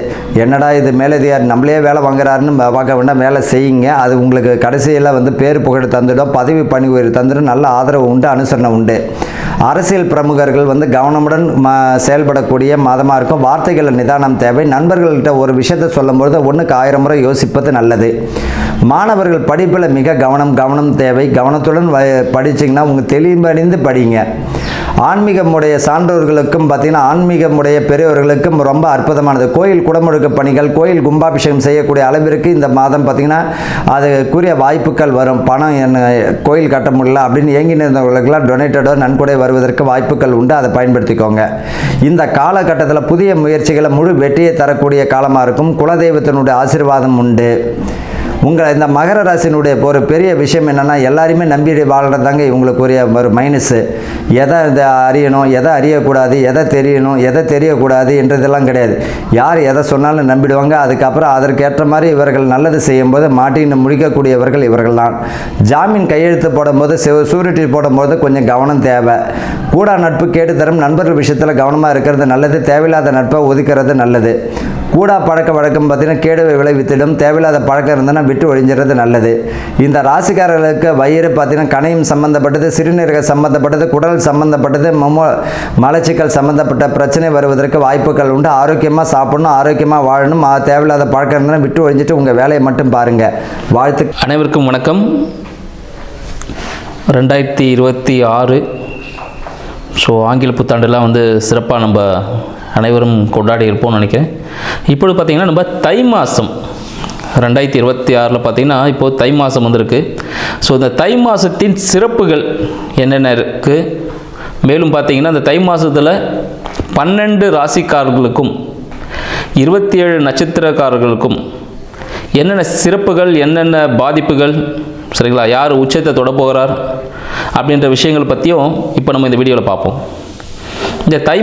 என்னடா இது மேலதிகாரி நம்மளே வேலை வாங்குறாருன்னு பார்க்க வேண்டாம், வேலை செய்யுங்க. அது உங்களுக்கு கடைசியில் வந்து பேர் புகழ் தந்துடும், பதவி பணி உயர்வு தந்துடும், நல்ல ஆதரவு உண்டு, அனுசரணை உண்டு. அரசியல் பிரமுகர்கள் வந்து கவனமுடன் செயல்படக்கூடிய மாதமாக இருக்கும். வார்த்தைகளில் நிதானம் தேவை. நண்பர்கள்கிட்ட ஒரு விஷயத்தை சொல்லும்பொழுது 1க்கு 1000 முறை யோசிப்பது நல்லது. மாணவர்கள் படிப்பில் மிக கவனம் தேவை. கவனத்துடன் படிச்சிங்கன்னா உங்கள் தெளிவடைந்து படிங்க. ஆன்மீகமுடைய சான்றோர்களுக்கும் பார்த்திங்கன்னா ஆன்மீகமுடைய பெரியவர்களுக்கும் ரொம்ப அற்புதமானது. கோயில் குடமுழுக்கு பணிகள், கோயில் கும்பாபிஷேகம் செய்யக்கூடிய அளவிற்கு இந்த மாதம் பார்த்திங்கன்னா அதுக்குரிய வாய்ப்புகள் வரும். பணம் கோயில் கட்ட முடியல அப்படின்னு ஏங்கி நின்றவர்களுக்கெல்லாம் டொனேட்டடோ நன்கொடை வருவதற்கு வாய்ப்புகள் உண்டு, அதை பயன்படுத்திக்கோங்க. இந்த காலகட்டத்தில் புதிய முயற்சிகளை முழு வெற்றியை தரக்கூடிய காலமாக இருக்கும். குலதெய்வத்தினுடைய ஆசீர்வாதம் உண்டு. இந்த மகர ராசினுடைய ஒரு பெரிய விஷயம் என்னென்னா, எல்லாரையுமே நம்பி வாழ்கிறதாங்க இவங்களுக்குரிய ஒரு மைனஸு. எதை இதை அறியணும், எதை அறியக்கூடாது, எதை தெரியணும், எதை தெரியக்கூடாது என்றதெல்லாம் கிடையாது. யார் எதை சொன்னாலும் நம்பிடுவாங்க. அதுக்கப்புறம் அதற்கேற்ற மாதிரி இவர்கள் நல்லது செய்யும்போது மாட்டின்னு முடிக்கக்கூடியவர்கள் இவர்கள் தான். ஜாமீன் கையெழுத்து போடும்போது, சூரிட்டி போடும்போது கொஞ்சம் கவனம் தேவை. கூடா நட்பு கேட்டு தரும். நண்பர்கள் விஷயத்தில் கவனமாக இருக்கிறது நல்லது. தேவையில்லாத நட்பை ஒதுக்கிறது நல்லது. கூடா பழக்க வழக்கம் பார்த்திங்கன்னா கேடுவை விளைவித்திடும். தேவையில்லாத பழக்கம் இருந்ததுன்னா விட்டு ஒழிஞ்சிறது நல்லது. இந்த ராசிக்காரர்களுக்கு வயிறு பார்த்திங்கன்னா கணையம் சம்மந்தப்பட்டது, சிறுநீரக சம்மந்தப்பட்டது, குடல் சம்மந்தப்பட்டது, மலச்சிக்கல் சம்மந்தப்பட்ட பிரச்சனை வருவதற்கு வாய்ப்புகள் உண்டு. ஆரோக்கியமாக சாப்பிடணும், ஆரோக்கியமாக வாழணும். தேவையில்லாத பழக்கம் இருந்தால் விட்டு ஒழிஞ்சிட்டு உங்கள் வேலையை மட்டும் பாருங்கள். வாழ்த்து. அனைவருக்கும் வணக்கம். 2026 ஆங்கில புத்தாண்டுலாம் சிறப்பாக நம்ம அனைவரும் கொண்டாடி இருப்போம்னு நினைக்கிறேன். இப்பொழுது பார்த்திங்கன்னா நம்ம தை மாதம் 2026 பார்த்திங்கன்னா இப்போது தை மாதம் வந்திருக்கு. இந்த தை மாதத்தின் சிறப்புகள் என்னென்ன இருக்குது, மேலும் பார்த்திங்கன்னா இந்த தை மாதத்தில் 12 ராசிக்காரர்களுக்கும் 27 நட்சத்திரக்காரர்களுக்கும் என்னென்ன சிறப்புகள், என்னென்ன பாதிப்புகள், சரிங்களா, யார் உச்சத்தை தொட போகிறார் அப்படின்ற விஷயங்கள் பற்றியும் இப்போ நம்ம இந்த வீடியோவில் பார்ப்போம். இந்த தை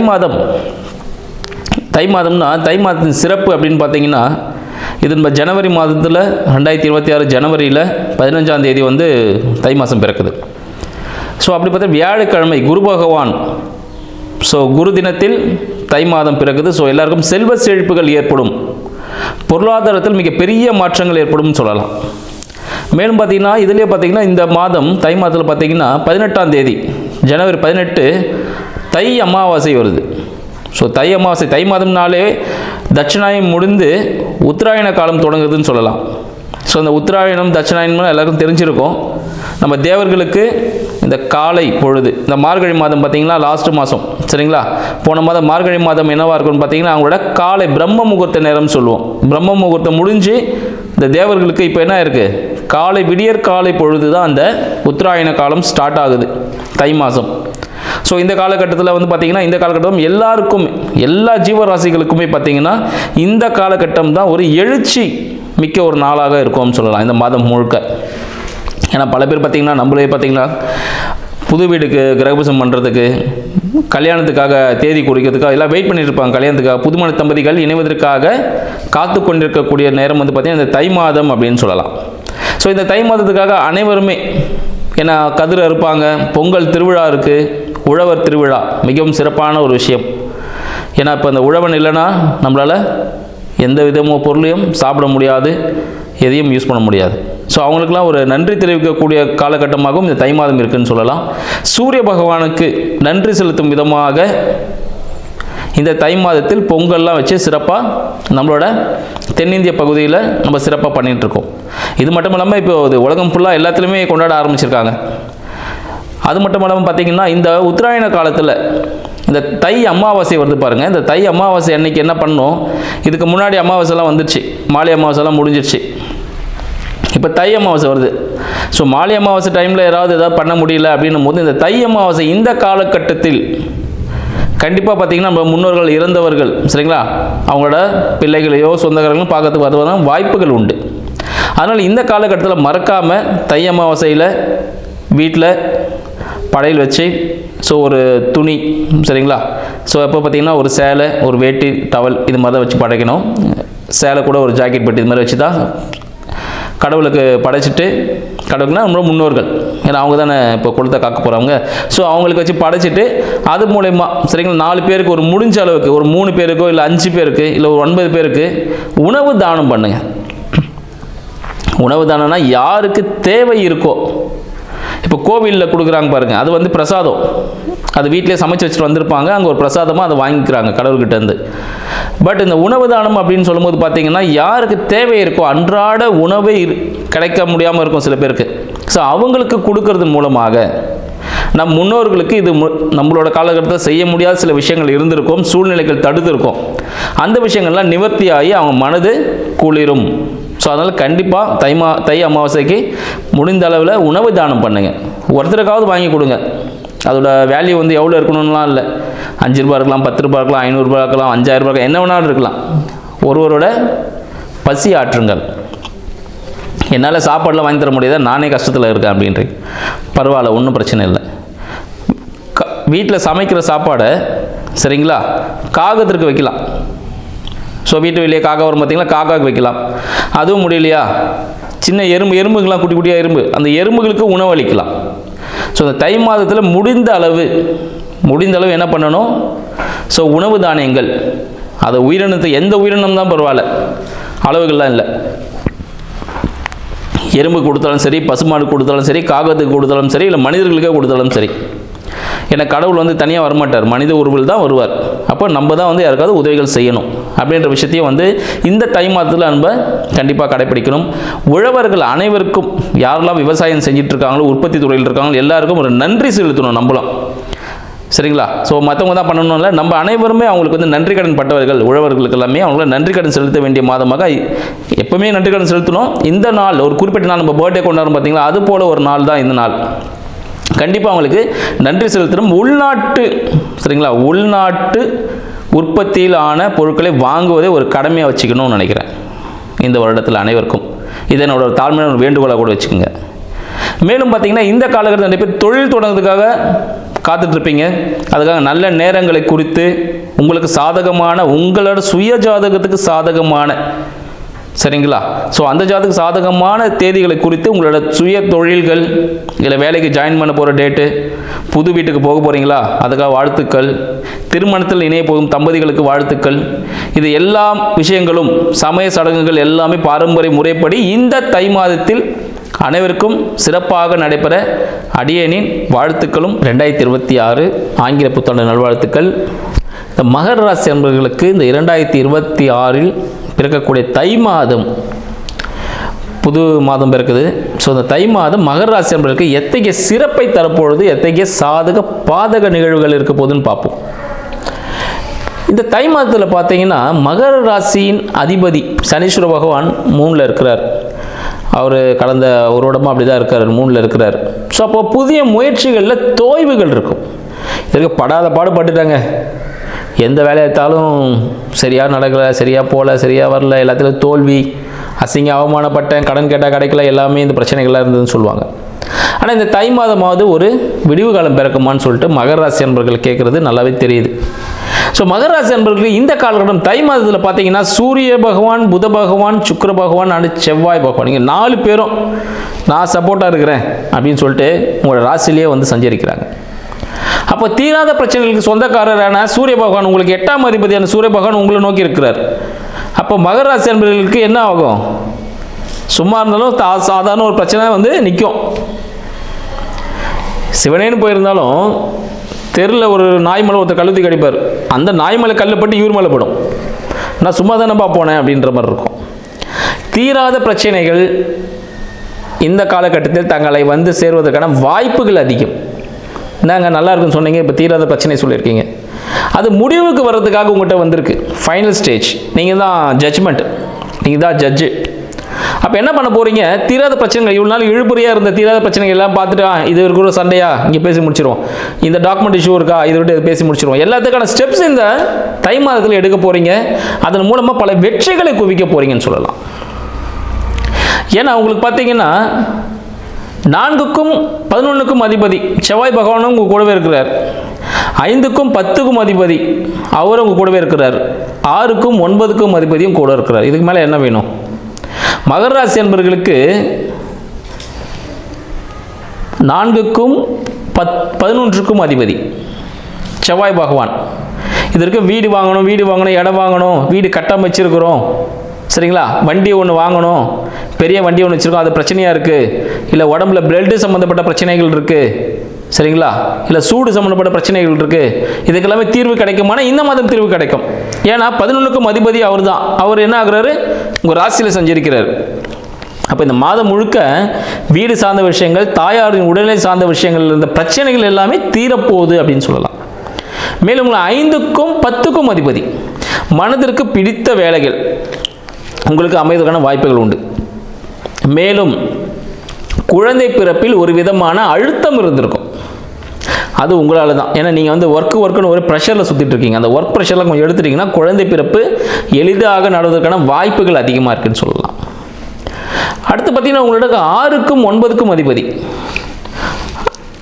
மாதம்னா தை மாதத்தின் சிறப்பு அப்படின்னு பார்த்தீங்கன்னா, இது நம்ம ஜனவரி மாதத்தில் 2026 ஜனவரியில் 15ஆம் தேதி தை மாதம் பிறக்குது. அப்படி பார்த்தா வியாழக்கிழமை குரு பகவான் குரு தினத்தில் தை மாதம் பிறக்குது. எல்லாருக்கும் செல்வ செழிப்புகள் ஏற்படும், பொருளாதாரத்தில் மிகப்பெரிய மாற்றங்கள் ஏற்படும் சொல்லலாம். மேலும் பார்த்திங்கன்னா இதிலே பார்த்திங்கன்னா இந்த மாதம் தை மாதத்தில் பார்த்திங்கன்னா 18ஆம் தேதி ஜனவரி 18 தை அமாவாசை வருது. தை அமாவாசை, தை மாதம்னாலே தட்சிணாயனம் முடிந்து உத்தராயண காலம் தொடங்குதுன்னு சொல்லலாம். இந்த உத்தராயணம் தட்சிணாயனம் எல்லாருக்கும் தெரிஞ்சிருக்கும். நம்ம தேவர்களுக்கு இந்த காலை பொழுது, இந்த மார்கழி மாதம் பார்த்திங்கன்னா லாஸ்ட்டு மாதம், சரிங்களா, போன மாதம் மார்கழி மாதம் என்னவாக இருக்கும்னு பார்த்திங்கன்னா அவங்களோட காலை பிரம்ம முகூர்த்த நேரம் சொல்லுவோம். பிரம்ம முகூர்த்தம் முடிஞ்சு இந்த தேவர்களுக்கு இப்போ என்ன இருக்குது, காலை விடியற் காலை பொழுது தான் அந்த உத்தராயண காலம் ஸ்டார்ட் ஆகுது தை மாதம். இந்த காலகட்டத்தில் பார்த்திங்கன்னா இந்த காலகட்டம் எல்லாருக்கும், எல்லா ஜீவராசிகளுக்குமே பார்த்திங்கன்னா இந்த காலகட்டம் தான் ஒரு எழுச்சி மிக்க ஒரு நாளாக இருக்கும்னு சொல்லலாம் இந்த மாதம் முழுக்க. ஏன்னா பல பேர் பார்த்திங்கன்னா நம்மளே பார்த்திங்கன்னா புது வீடுக்கு கிரகபிரவேசம் பண்ணுறதுக்கு, கல்யாணத்துக்காக தேதி குறிக்கிறதுக்காக எல்லாம் வெயிட் பண்ணிட்டு இருப்பாங்க. கல்யாணத்துக்காக புதுமண தம்பதிகள் இணைவதற்காக காத்து கொண்டிருக்கக்கூடிய நேரம் பார்த்திங்கன்னா இந்த தை மாதம் அப்படின்னு சொல்லலாம். இந்த தை மாதத்துக்காக அனைவருமே ஏன்னா கதிர் அறுப்பாங்க. பொங்கல் திருவிழா இருக்குது, உழவர் திருவிழா மிகவும் சிறப்பான ஒரு விஷயம். ஏன்னா இப்போ இந்த உழவன் இல்லைன்னா நம்மளால் எந்த விதமோ பொருளையும் சாப்பிட முடியாது, எதையும் யூஸ் பண்ண முடியாது. அவங்களுக்கெல்லாம் ஒரு நன்றி தெரிவிக்கக்கூடிய காலகட்டமாகவும் இந்த தை மாதம் இருக்குதுன்னு சொல்லலாம். சூரிய பகவானுக்கு நன்றி செலுத்தும் விதமாக இந்த தை மாதத்தில் பொங்கல்லாம் வச்சு சிறப்பாக நம்மளோட தென்னிந்திய பகுதியில் நம்ம சிறப்பாக பண்ணிகிட்ருக்கோம். இது மட்டும் இல்லாமல் இப்போ உலகம் ஃபுல்லாக எல்லாத்துலேயுமே கொண்டாட ஆரம்பிச்சிருக்காங்க. அது மட்டும் இல்லாமல் பார்த்திங்கன்னா இந்த உத்தராயண காலத்தில் இந்த தை அமாவாசை வருது பாருங்கள். இந்த தை அமாவாசை அன்னைக்கு என்ன பண்ணோம், இதுக்கு முன்னாடி அமாவாசைலாம் வந்துடுச்சு, மாலை அமாவாசைலாம் முடிஞ்சிடுச்சு. இப்போ தை அமாவாசை வருது. மாலை அமாவாசை டைமில் ஏதாவது பண்ண முடியல அப்படின்னும் போது இந்த தை அமாவாசை இந்த காலகட்டத்தில் கண்டிப்பாக பார்த்திங்கன்னா நம்ம முன்னோர்கள் இறந்தவர்கள், சரிங்களா, அவங்களோட பிள்ளைகளையோ சொந்தக்காரங்களும் பார்க்கறதுக்கு வருவதான வாய்ப்புகள் உண்டு. அதனால் இந்த காலகட்டத்தில் மறக்காமல் தை அமாவாசையில் வீட்டில் படையல் வச்சு ஒரு துணி, சரிங்களா, எப்போ பார்த்திங்கன்னா ஒரு சேலை, ஒரு வேட்டி, டவல் இது மாதிரி தான் வச்சு படைக்கணும். சேலை கூட ஒரு ஜாக்கெட் பெட்டி இது மாதிரி வச்சு தான் கடவுளுக்கு படைச்சிட்டு, கடவுளுக்குனா நம்மளோட முன்னோர்கள், ஏன்னா அவங்க தானே இப்போ குலத்தை காக்க போகிறவங்க. அவங்களுக்கு வச்சு படைச்சிட்டு அது மூலயமா, சரிங்களா, 4 பேருக்கு ஒரு முடிஞ்ச அளவுக்கு ஒரு 3 பேருக்கோ இல்லை 5 பேருக்கு இல்லை ஒரு 9 பேருக்கு உணவு தானம் பண்ணுங்கள். உணவு தானம்னா யாருக்கு தேவை இருக்கோ, இப்போ கோவிலில் கொடுக்குறாங்க பாருங்கள், அது பிரசாதம், அது வீட்டிலே சமைச்சு வச்சுட்டு வந்திருப்பாங்க, அங்கே ஒரு பிரசாதமாக அதை வாங்கிக்கிறாங்க கடவுள்கிட்டேருந்து. பட் இந்த உணவு தானம் அப்படின்னு சொல்லும்போது பார்த்திங்கன்னா யாருக்கு தேவை இருக்கோ, அன்றாட உணவே கிடைக்க முடியாமல் இருக்கும் சில பேருக்கு. அவங்களுக்கு கொடுக்கறது மூலமாக நம் முன்னோர்களுக்கு இது நம்மளோட காலகட்டத்தில் செய்ய முடியாத சில விஷயங்கள் இருந்திருக்கும், சூழ்நிலைகள் தடுத்திருக்கும். அந்த விஷயங்கள்லாம் நிவர்த்தியாகி அவங்க மனது குளிரும். அதனால் கண்டிப்பாக தை அமாவாசைக்கு முடிந்த அளவில் உணவு தானம் பண்ணுங்கள். ஒருத்தருக்காவது வாங்கி கொடுங்க. அதோட வேல்யூ எவ்வளோ இருக்கணும்லாம் இல்லை, 5 ரூபா இருக்கலாம், 10 ரூபா இருக்கலாம், 500 ரூபா இருக்கலாம், 5000 ரூபா, என்ன வேணாலும் இருக்கலாம். ஒருவரோட பசி ஆற்றுங்கள். என்னால் சாப்பாடெலாம் வாங்கி தர முடியாதா, நானே கஷ்டத்தில் இருக்கேன் அப்படின்றீங்க. பரவாயில்ல, ஒன்றும் பிரச்சனை இல்லை. வீட்டில் சமைக்கிற சாப்பாடை சரிங்களா காகத்திற்கு வைக்கலாம். ஸோ வீட்டு வெளியே காக்கா வரும் பார்த்தீங்களா, காக்காவுக்கு வைக்கலாம். அதுவும் முடியலையா, சின்ன எறும்புகள்லாம் குட்டி குட்டியாக எறும்பு, அந்த எறும்புகளுக்கு உணவளிக்கலாம். ஸோ இந்த தை மாதத்தில் முடிந்த அளவு என்ன பண்ணணும், ஸோ உணவு தானியங்கள், அதை உயிரினத்தை எந்த உயிரினம் தான் பரவாயில்ல, அளவுகள்லாம் இல்லை. எறும்பு கொடுத்தாலும் சரி, பசுமாடு கொடுத்தாலும் சரி, காகத்துக்கு கொடுத்தாலும் சரி, இல்லை மனிதர்களுக்கே கொடுத்தாலும் சரி. ஏன்னா கடவுள் வந்து தனியாக வரமாட்டார், மனித உருவில் தான் வருவார். அப்போ நம்ம தான் வந்து யாருக்காவது உதவிகள் செய்யணும் அப்படின்ற விஷயத்தையும் வந்து இந்த தை மாதத்தில் நம்ம கண்டிப்பாக கடைப்பிடிக்கணும். உழவர்கள் அனைவருக்கும், யாரெல்லாம் விவசாயம் செஞ்சுட்டு இருக்காங்களோ, உற்பத்தி துறையில் இருக்காங்களோ, எல்லாருக்கும் ஒரு நன்றி செலுத்தணும் நம்மளும். சரிங்களா? ஸோ மற்றவங்க தான் பண்ணணும் இல்லை, நம்ம அனைவருமே அவங்களுக்கு வந்து நன்றி கடன் பட்டவர்கள். உழவர்களுக்கு எல்லாமே அவங்கள நன்றி கடன் செலுத்த வேண்டிய மாதமாக எப்பவுமே நன்றி கடன் செலுத்தணும். இந்த நாள் ஒரு குறிப்பிட்ட நாள், நம்ம பர்த்டே கொண்டாடுறோம் பார்த்தீங்களா, அது போல் ஒரு நாள் தான் இந்த நாள். கண்டிப்பாக அவங்களுக்கு நன்றி செலுத்தணும். உள்நாட்டு சரிங்களா, உள்நாட்டு உற்பத்தியில் ஆன பொருட்களை வாங்குவதை ஒரு கடமையாக வச்சுக்கணும்னு நினைக்கிறேன் இந்த வருடத்தில் அனைவருக்கும். இதை என்னோட ஒரு தாழ்மையான ஒரு வேண்டுகோளாக கூட வச்சுக்கோங்க. மேலும் பார்த்தீங்கன்னா இந்த காலகட்டத்தில் நிறைய பேர் தொழில் தொடங்குறதுக்காக காத்துட்ருப்பீங்க. அதுக்காக நல்ல நேரங்களை குறித்து உங்களுக்கு சாதகமான, உங்களோட சுய ஜாதகத்துக்கு சாதகமான சரிங்களா, ஸோ அந்த ஜாதக சாதகமான தேதிகளை குறித்து உங்களோட சுய தொழில்கள், இல்லை வேலைக்கு ஜாயின் பண்ண போகிற டேட்டு, புது வீட்டுக்கு போக போகிறீங்களா அதுக்காக வாழ்த்துக்கள், திருமணத்தில் இணைய போகும் தம்பதிகளுக்கு வாழ்த்துக்கள். இது எல்லா விஷயங்களும் சமய சடங்குகள் எல்லாமே பாரம்பரிய முறைப்படி இந்த தை மாதத்தில் அனைவருக்கும் சிறப்பாக நடைபெற அடியேனின் வாழ்த்துக்களும் 2026 ஆங்கில புத்தாண்டு நல்வாழ்த்துக்கள். இந்த மகர ராசி அன்பர்களுக்கு இந்த 2026 பிறக்கக்கூடிய தை மாதம், புது மாதம் பிறக்குது. ஸோ இந்த தை மாதம் மகர ராசி அன்பர்களுக்கு எத்தகைய சிறப்பை தரப்பொழுது, எத்தகைய சாதக பாதக நிகழ்வுகள் இருக்க போதுன்னு பார்ப்போம். இந்த தை மாதத்தில் பார்த்தீங்கன்னா மகர ராசியின் அதிபதி சனீஸ்வர பகவான் 3ல் இருக்கிறார். அவர் கடந்த ஒரு வருடமாக அப்படி தான் இருக்கார், 3ல் இருக்கிறார். ஸோ அப்போ புதிய முயற்சிகளில் தோய்வுகள் இருக்கும். இதற்கு படாத பாடுபட்டுட்டாங்க, எந்த வேலையை எடுத்தாலும் சரியாக நடக்கலை, சரியாக போகல, சரியாக வரல, எல்லாத்துலேயும் தோல்வி, அசிங்க அவமானப்பட்டேன், கடன் கேட்டால் கிடைக்கல, எல்லாமே இந்த பிரச்சனைகள்லாம் இருந்ததுன்னு சொல்லுவாங்க. ஆனால் இந்த தை மாதமாவது ஒரு விடிவு காலம் பிறக்குமான்னு சொல்லிட்டு மகர ராசி அன்பர்கள் கேட்குறது நல்லாவே தெரியுது. ஸோ மகர ராசி அன்பர்களுக்கு இந்த காலகட்டம் தை மாதத்தில் பார்த்தீங்கன்னா சூரிய பகவான், புத பகவான், சுக்கிர பகவான் அண்ட் செவ்வாய் பகவான், நீங்கள் 4 பேரும் நான் சப்போர்ட்டாக இருக்கிறேன் அப்படின்னு சொல்லிட்டு உங்களோட ராசிலேயே வந்து சஞ்சரிக்கிறாங்க. அப்போ தீராத பிரச்சனைகளுக்கு சொந்தக்காரரான சூரிய பகவான், உங்களுக்கு 8ஆம் அதிபதியான சூரிய பகவான் உங்களை நோக்கி இருக்கிறார். அப்போ மகர ராசி அன்பர்களுக்கு என்ன ஆகும், சும்மா இருந்தாலும் சாதாரண ஒரு பிரச்சனை வந்து நிற்கும். சிவனேன்னு போயிருந்தாலும் தெருவில் ஒரு நாய் மேலே ஒருத்தர் கழுத்தி கடிப்பார், அந்த நாய் மேலே கல் பட்டு இவர் மேலே படும், நான் சும்மா தானேப்பா போனேன் அப்படின்ற மாதிரி இருக்கும். தீராத பிரச்சனைகள் இந்த காலகட்டத்தில் தங்களை வந்து சேர்வதற்கான வாய்ப்புகள் அதிகம். நாங்கள் நல்லா இருக்குன்னு சொன்னீங்க, இப்போ தீராத பிரச்சனை சொல்லியிருக்கீங்க, அது முடிவுக்கு வர்றதுக்காக உங்கள்கிட்ட வந்திருக்கு. ஃபைனல் ஸ்டேஜ், நீங்கள் தான் ஜட்ஜ்மெண்ட், நீங்கள் தான் ஜட்ஜு. அப்போ என்ன பண்ண போகிறீங்க, தீராத பிரச்சனைகள், இவ்வளோ நாள் இழுபறியாக இருந்த தீராத பிரச்சனைகள் எல்லாம் பார்த்துட்டு, இது இருக்கிற சண்டையா இங்கே பேசி முடிச்சிருவோம், இந்த டாக்குமெண்ட் இஷ்யூ இருக்கா இதை விட்டு பேசி முடிச்சிருவோம், எல்லாத்துக்கான ஸ்டெப்ஸ் இந்த தை மாதத்தில் எடுக்க போகிறீங்க. அதன் மூலமாக பல வெற்றிகளை குவிக்க போகிறீங்கன்னு சொல்லலாம். ஏன்னா உங்களுக்கு பார்த்தீங்கன்னா 4க்கும் 11க்கும் அதிபதி செவ்வாய் பகவானும் உங்கள் கூடவே இருக்கிறார். 5க்கும் 10க்கும் அதிபதி அவரும் உங்கள் கூடவே இருக்கிறார். 6க்கும் 9க்கும் அதிபதியும் கூட இருக்கிறார். இதுக்கு மேலே என்ன வேணும்? மகர ராசி என்பவர்களுக்கு 4க்கும் 11க்கும் அதிபதி செவ்வாய் பகவான். இதற்கு வீடு வாங்கணும், இடம் வாங்கணும், வீடு கட்டாமல் வச்சிருக்கிறோம் சரிங்களா, வண்டி ஒன்று வாங்கணும், பெரிய வண்டி ஒன்று வச்சுருக்கோம், அது பிரச்சனையாக இருக்குது, இல்லை உடம்புல பிளட்டு சம்மந்தப்பட்ட பிரச்சனைகள் இருக்குது சரிங்களா, இல்லை சூடு சம்மந்தப்பட்ட பிரச்சனைகள் இருக்குது, இதுக்கெல்லாமே தீர்வு கிடைக்குமானா இந்த மாதம் தீர்வு கிடைக்கும். ஏன்னா 11க்கும் அதிபதி அவர் தான். அவர் என்ன ஆகுறாரு, உங்கள் ராசியில் சஞ்சரிக்கிறார். அப்போ இந்த மாதம் முழுக்க வீடு சார்ந்த விஷயங்கள், தாயாரின் உடல்நிலை சார்ந்த விஷயங்கள், இந்த பிரச்சனைகள் எல்லாமே தீரப்போகுது அப்படின்னு சொல்லலாம். மேலும் உங்களை 5க்கும் 10க்கும் அதிபதி மனதிற்கு பிடித்த வேலைகள் உங்களுக்கு அமைவதற்கான வாய்ப்புகள் உண்டு. மேலும் குழந்தை பிறப்பில் ஒரு விதமான அழுத்தம் இருந்திருக்கும், அது உங்களால் தான். ஏன்னா நீங்கள் வந்து ஒர்க்குன்னு ஒரு ப்ரெஷரில் சுற்றிட்டு இருக்கீங்க. அந்த ஒர்க் ப்ரெஷரில் கொஞ்சம் எடுத்துட்டிங்கன்னா குழந்தை பிறப்பு எளிதாக நடவதற்கான வாய்ப்புகள் அதிகமாக இருக்குன்னு சொல்லலாம். அடுத்து பார்த்தீங்கன்னா உங்களுக்கு 6க்கும் 9க்கும் அதிபதி.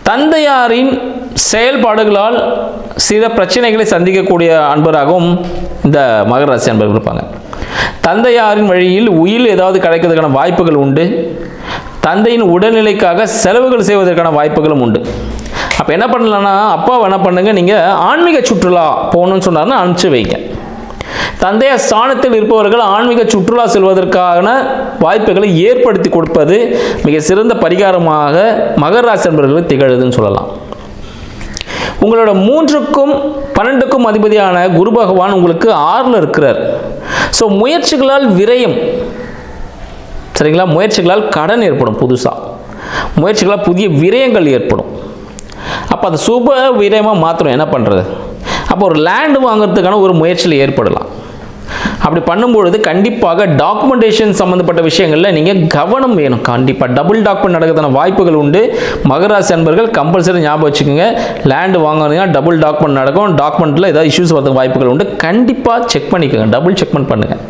தந்தையாரின் செயல்பாடுகளால் சில பிரச்சனைகளை சந்திக்கக்கூடிய அன்பராகவும் இந்த மகர ராசி அன்பர்கள் இருப்பாங்க. தந்தையாரின் வழியில் உயில் ஏதாவது கிடைக்கிறதுக்கான வாய்ப்புகள் உண்டு. தந்தையின் உடல்நிலைக்காக செலவுகள் செய்வதற்கான வாய்ப்புகளும் உண்டு. அப்போ என்ன பண்ணலான்னா, அப்பாவை என்ன பண்ணுங்க, நீங்கள் ஆன்மீக சுற்றுலா போகணும்னு சொன்னார்னா அனுப்பிச்சு வைங்க. தந்தையார் ஸ்தானத்தில் இருப்பவர்கள் ஆன்மீக சுற்றுலா செல்வதற்கான வாய்ப்புகளை ஏற்படுத்தி கொடுப்பது மிக சிறந்த பரிகாரமாக மகர ராசி அன்பர்களுக்கு திகழுதுன்னு சொல்லலாம். உங்களோட 3க்கும் 12க்கும் அதிபதியான குரு பகவான் உங்களுக்கு 6ல் இருக்கிறார். ஸோ முயற்சிகளால் விரயம், சரிங்களா, முயற்சிகளால் கடன் ஏற்படும், புதுசாக முயற்சிகளால் புதிய விரயங்கள் ஏற்படும். அப்போ அது சுப விரயமாக மாத்திரம் என்ன பண்ணுறது? அப்போ ஒரு லேண்டு வாங்குறதுக்கான ஒரு முயற்சியில் ஏற்படலாம். அப்படி பண்ணும்பொழுது கண்டிப்பாக டாக்குமெண்டேஷன் சம்மந்தப்பட்ட விஷயங்களில் நீங்கள் கவனம் வேணும். கண்டிப்பாக டபுள் டாக்குமெண்ட் நடக்கிறதான வாய்ப்புகள் உண்டு. மகராசி அன்பர்கள் கம்பல்சரி ஞாபகம் வச்சுக்கோங்க, லேண்டு வாங்குறதுனா டபுள் டாக்குமெண்ட் நடக்கும். டாக்குமெண்ட்டில் ஏதாவது இஷ்யூஸ் வரதுக்கு வாய்ப்புகள் உண்டு. கண்டிப்பாக செக் பண்ணிக்கோங்க, டபுள் செக்மெண்ட் பண்ணுங்கள்.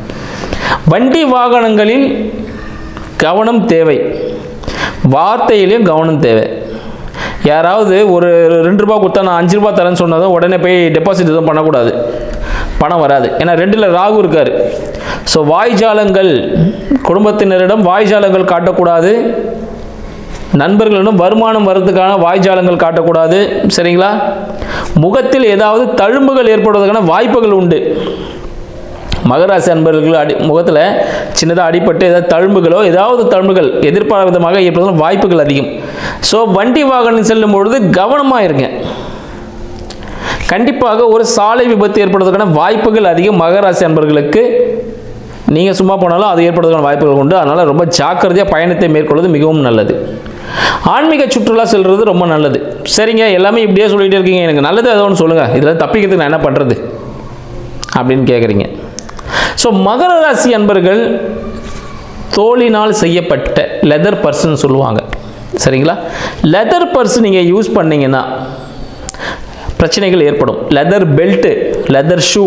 வண்டி வாகனங்களில் கவனம் தேவை, வார்த்தையிலையும் கவனம் தேவை. யாராவது ஒரு 2 ரூபா கொடுத்தா நான் 5 ரூபா தரேன்னு சொன்னதும் உடனே போய் டெபாசிட் எதுவும் பண்ணக்கூடாது, பணம் வராது. ஏன்னா 2ல் ராகு இருக்கார். ஸோ வாய்ஜாலங்கள், குடும்பத்தினரிடம் வாய்ஜாலங்கள் காட்டக்கூடாது. நண்பர்களிடம் வருமானம் வர்றதுக்கான வாய்ஜாலங்கள் காட்டக்கூடாது, சரிங்களா. முகத்தில் ஏதாவது தழும்புகள் ஏற்படுவதற்கான வாய்ப்புகள் உண்டு. மகராசி அன்பர்கள் முகத்தில் சின்னதாக அடிபட்டு ஏதாவது தழும்புகள் எதிர்பாராத விதமாக ஏற்படுவதற்கான வாய்ப்புகள் அதிகம். ஸோ வண்டி வாகனம் செல்லும் பொழுது கவனமாக இருங்க. கண்டிப்பாக ஒரு சாலை விபத்து ஏற்படுவதற்கான வாய்ப்புகள் அதிகம். மகராசி அன்பர்களுக்கு நீங்கள் சும்மா போனாலும் அது ஏற்படுவதற்கான வாய்ப்புகள் உண்டு. அதனால் ரொம்ப ஜாக்கிரதையாக பயணத்தை மேற்கொள்வது மிகவும் நல்லது. ஆன்மீக சுற்றுலா செல்வது ரொம்ப நல்லது. சரிங்க, எல்லாமே இப்படியே சொல்லிகிட்டே இருக்கீங்க, எனக்கு நல்லது ஏதோ ஒன்று சொல்லுங்கள், இதில் தப்பிக்கிறதுக்கு நான் என்ன பண்ணுறது அப்படின்னு கேட்குறீங்க. ஸோ மகர ராசி அன்பர்கள் தோலினால் செய்யப்பட்ட லெதர் பர்ஸ்ன்னு சொல்லுவாங்க, சரிங்களா. லெதர் பர்ஸ் நீங்கள் யூஸ் பண்ணிங்கன்னா பிரச்சனைகள் ஏற்படும். லெதர் பெல்ட்டு, லெதர் ஷூ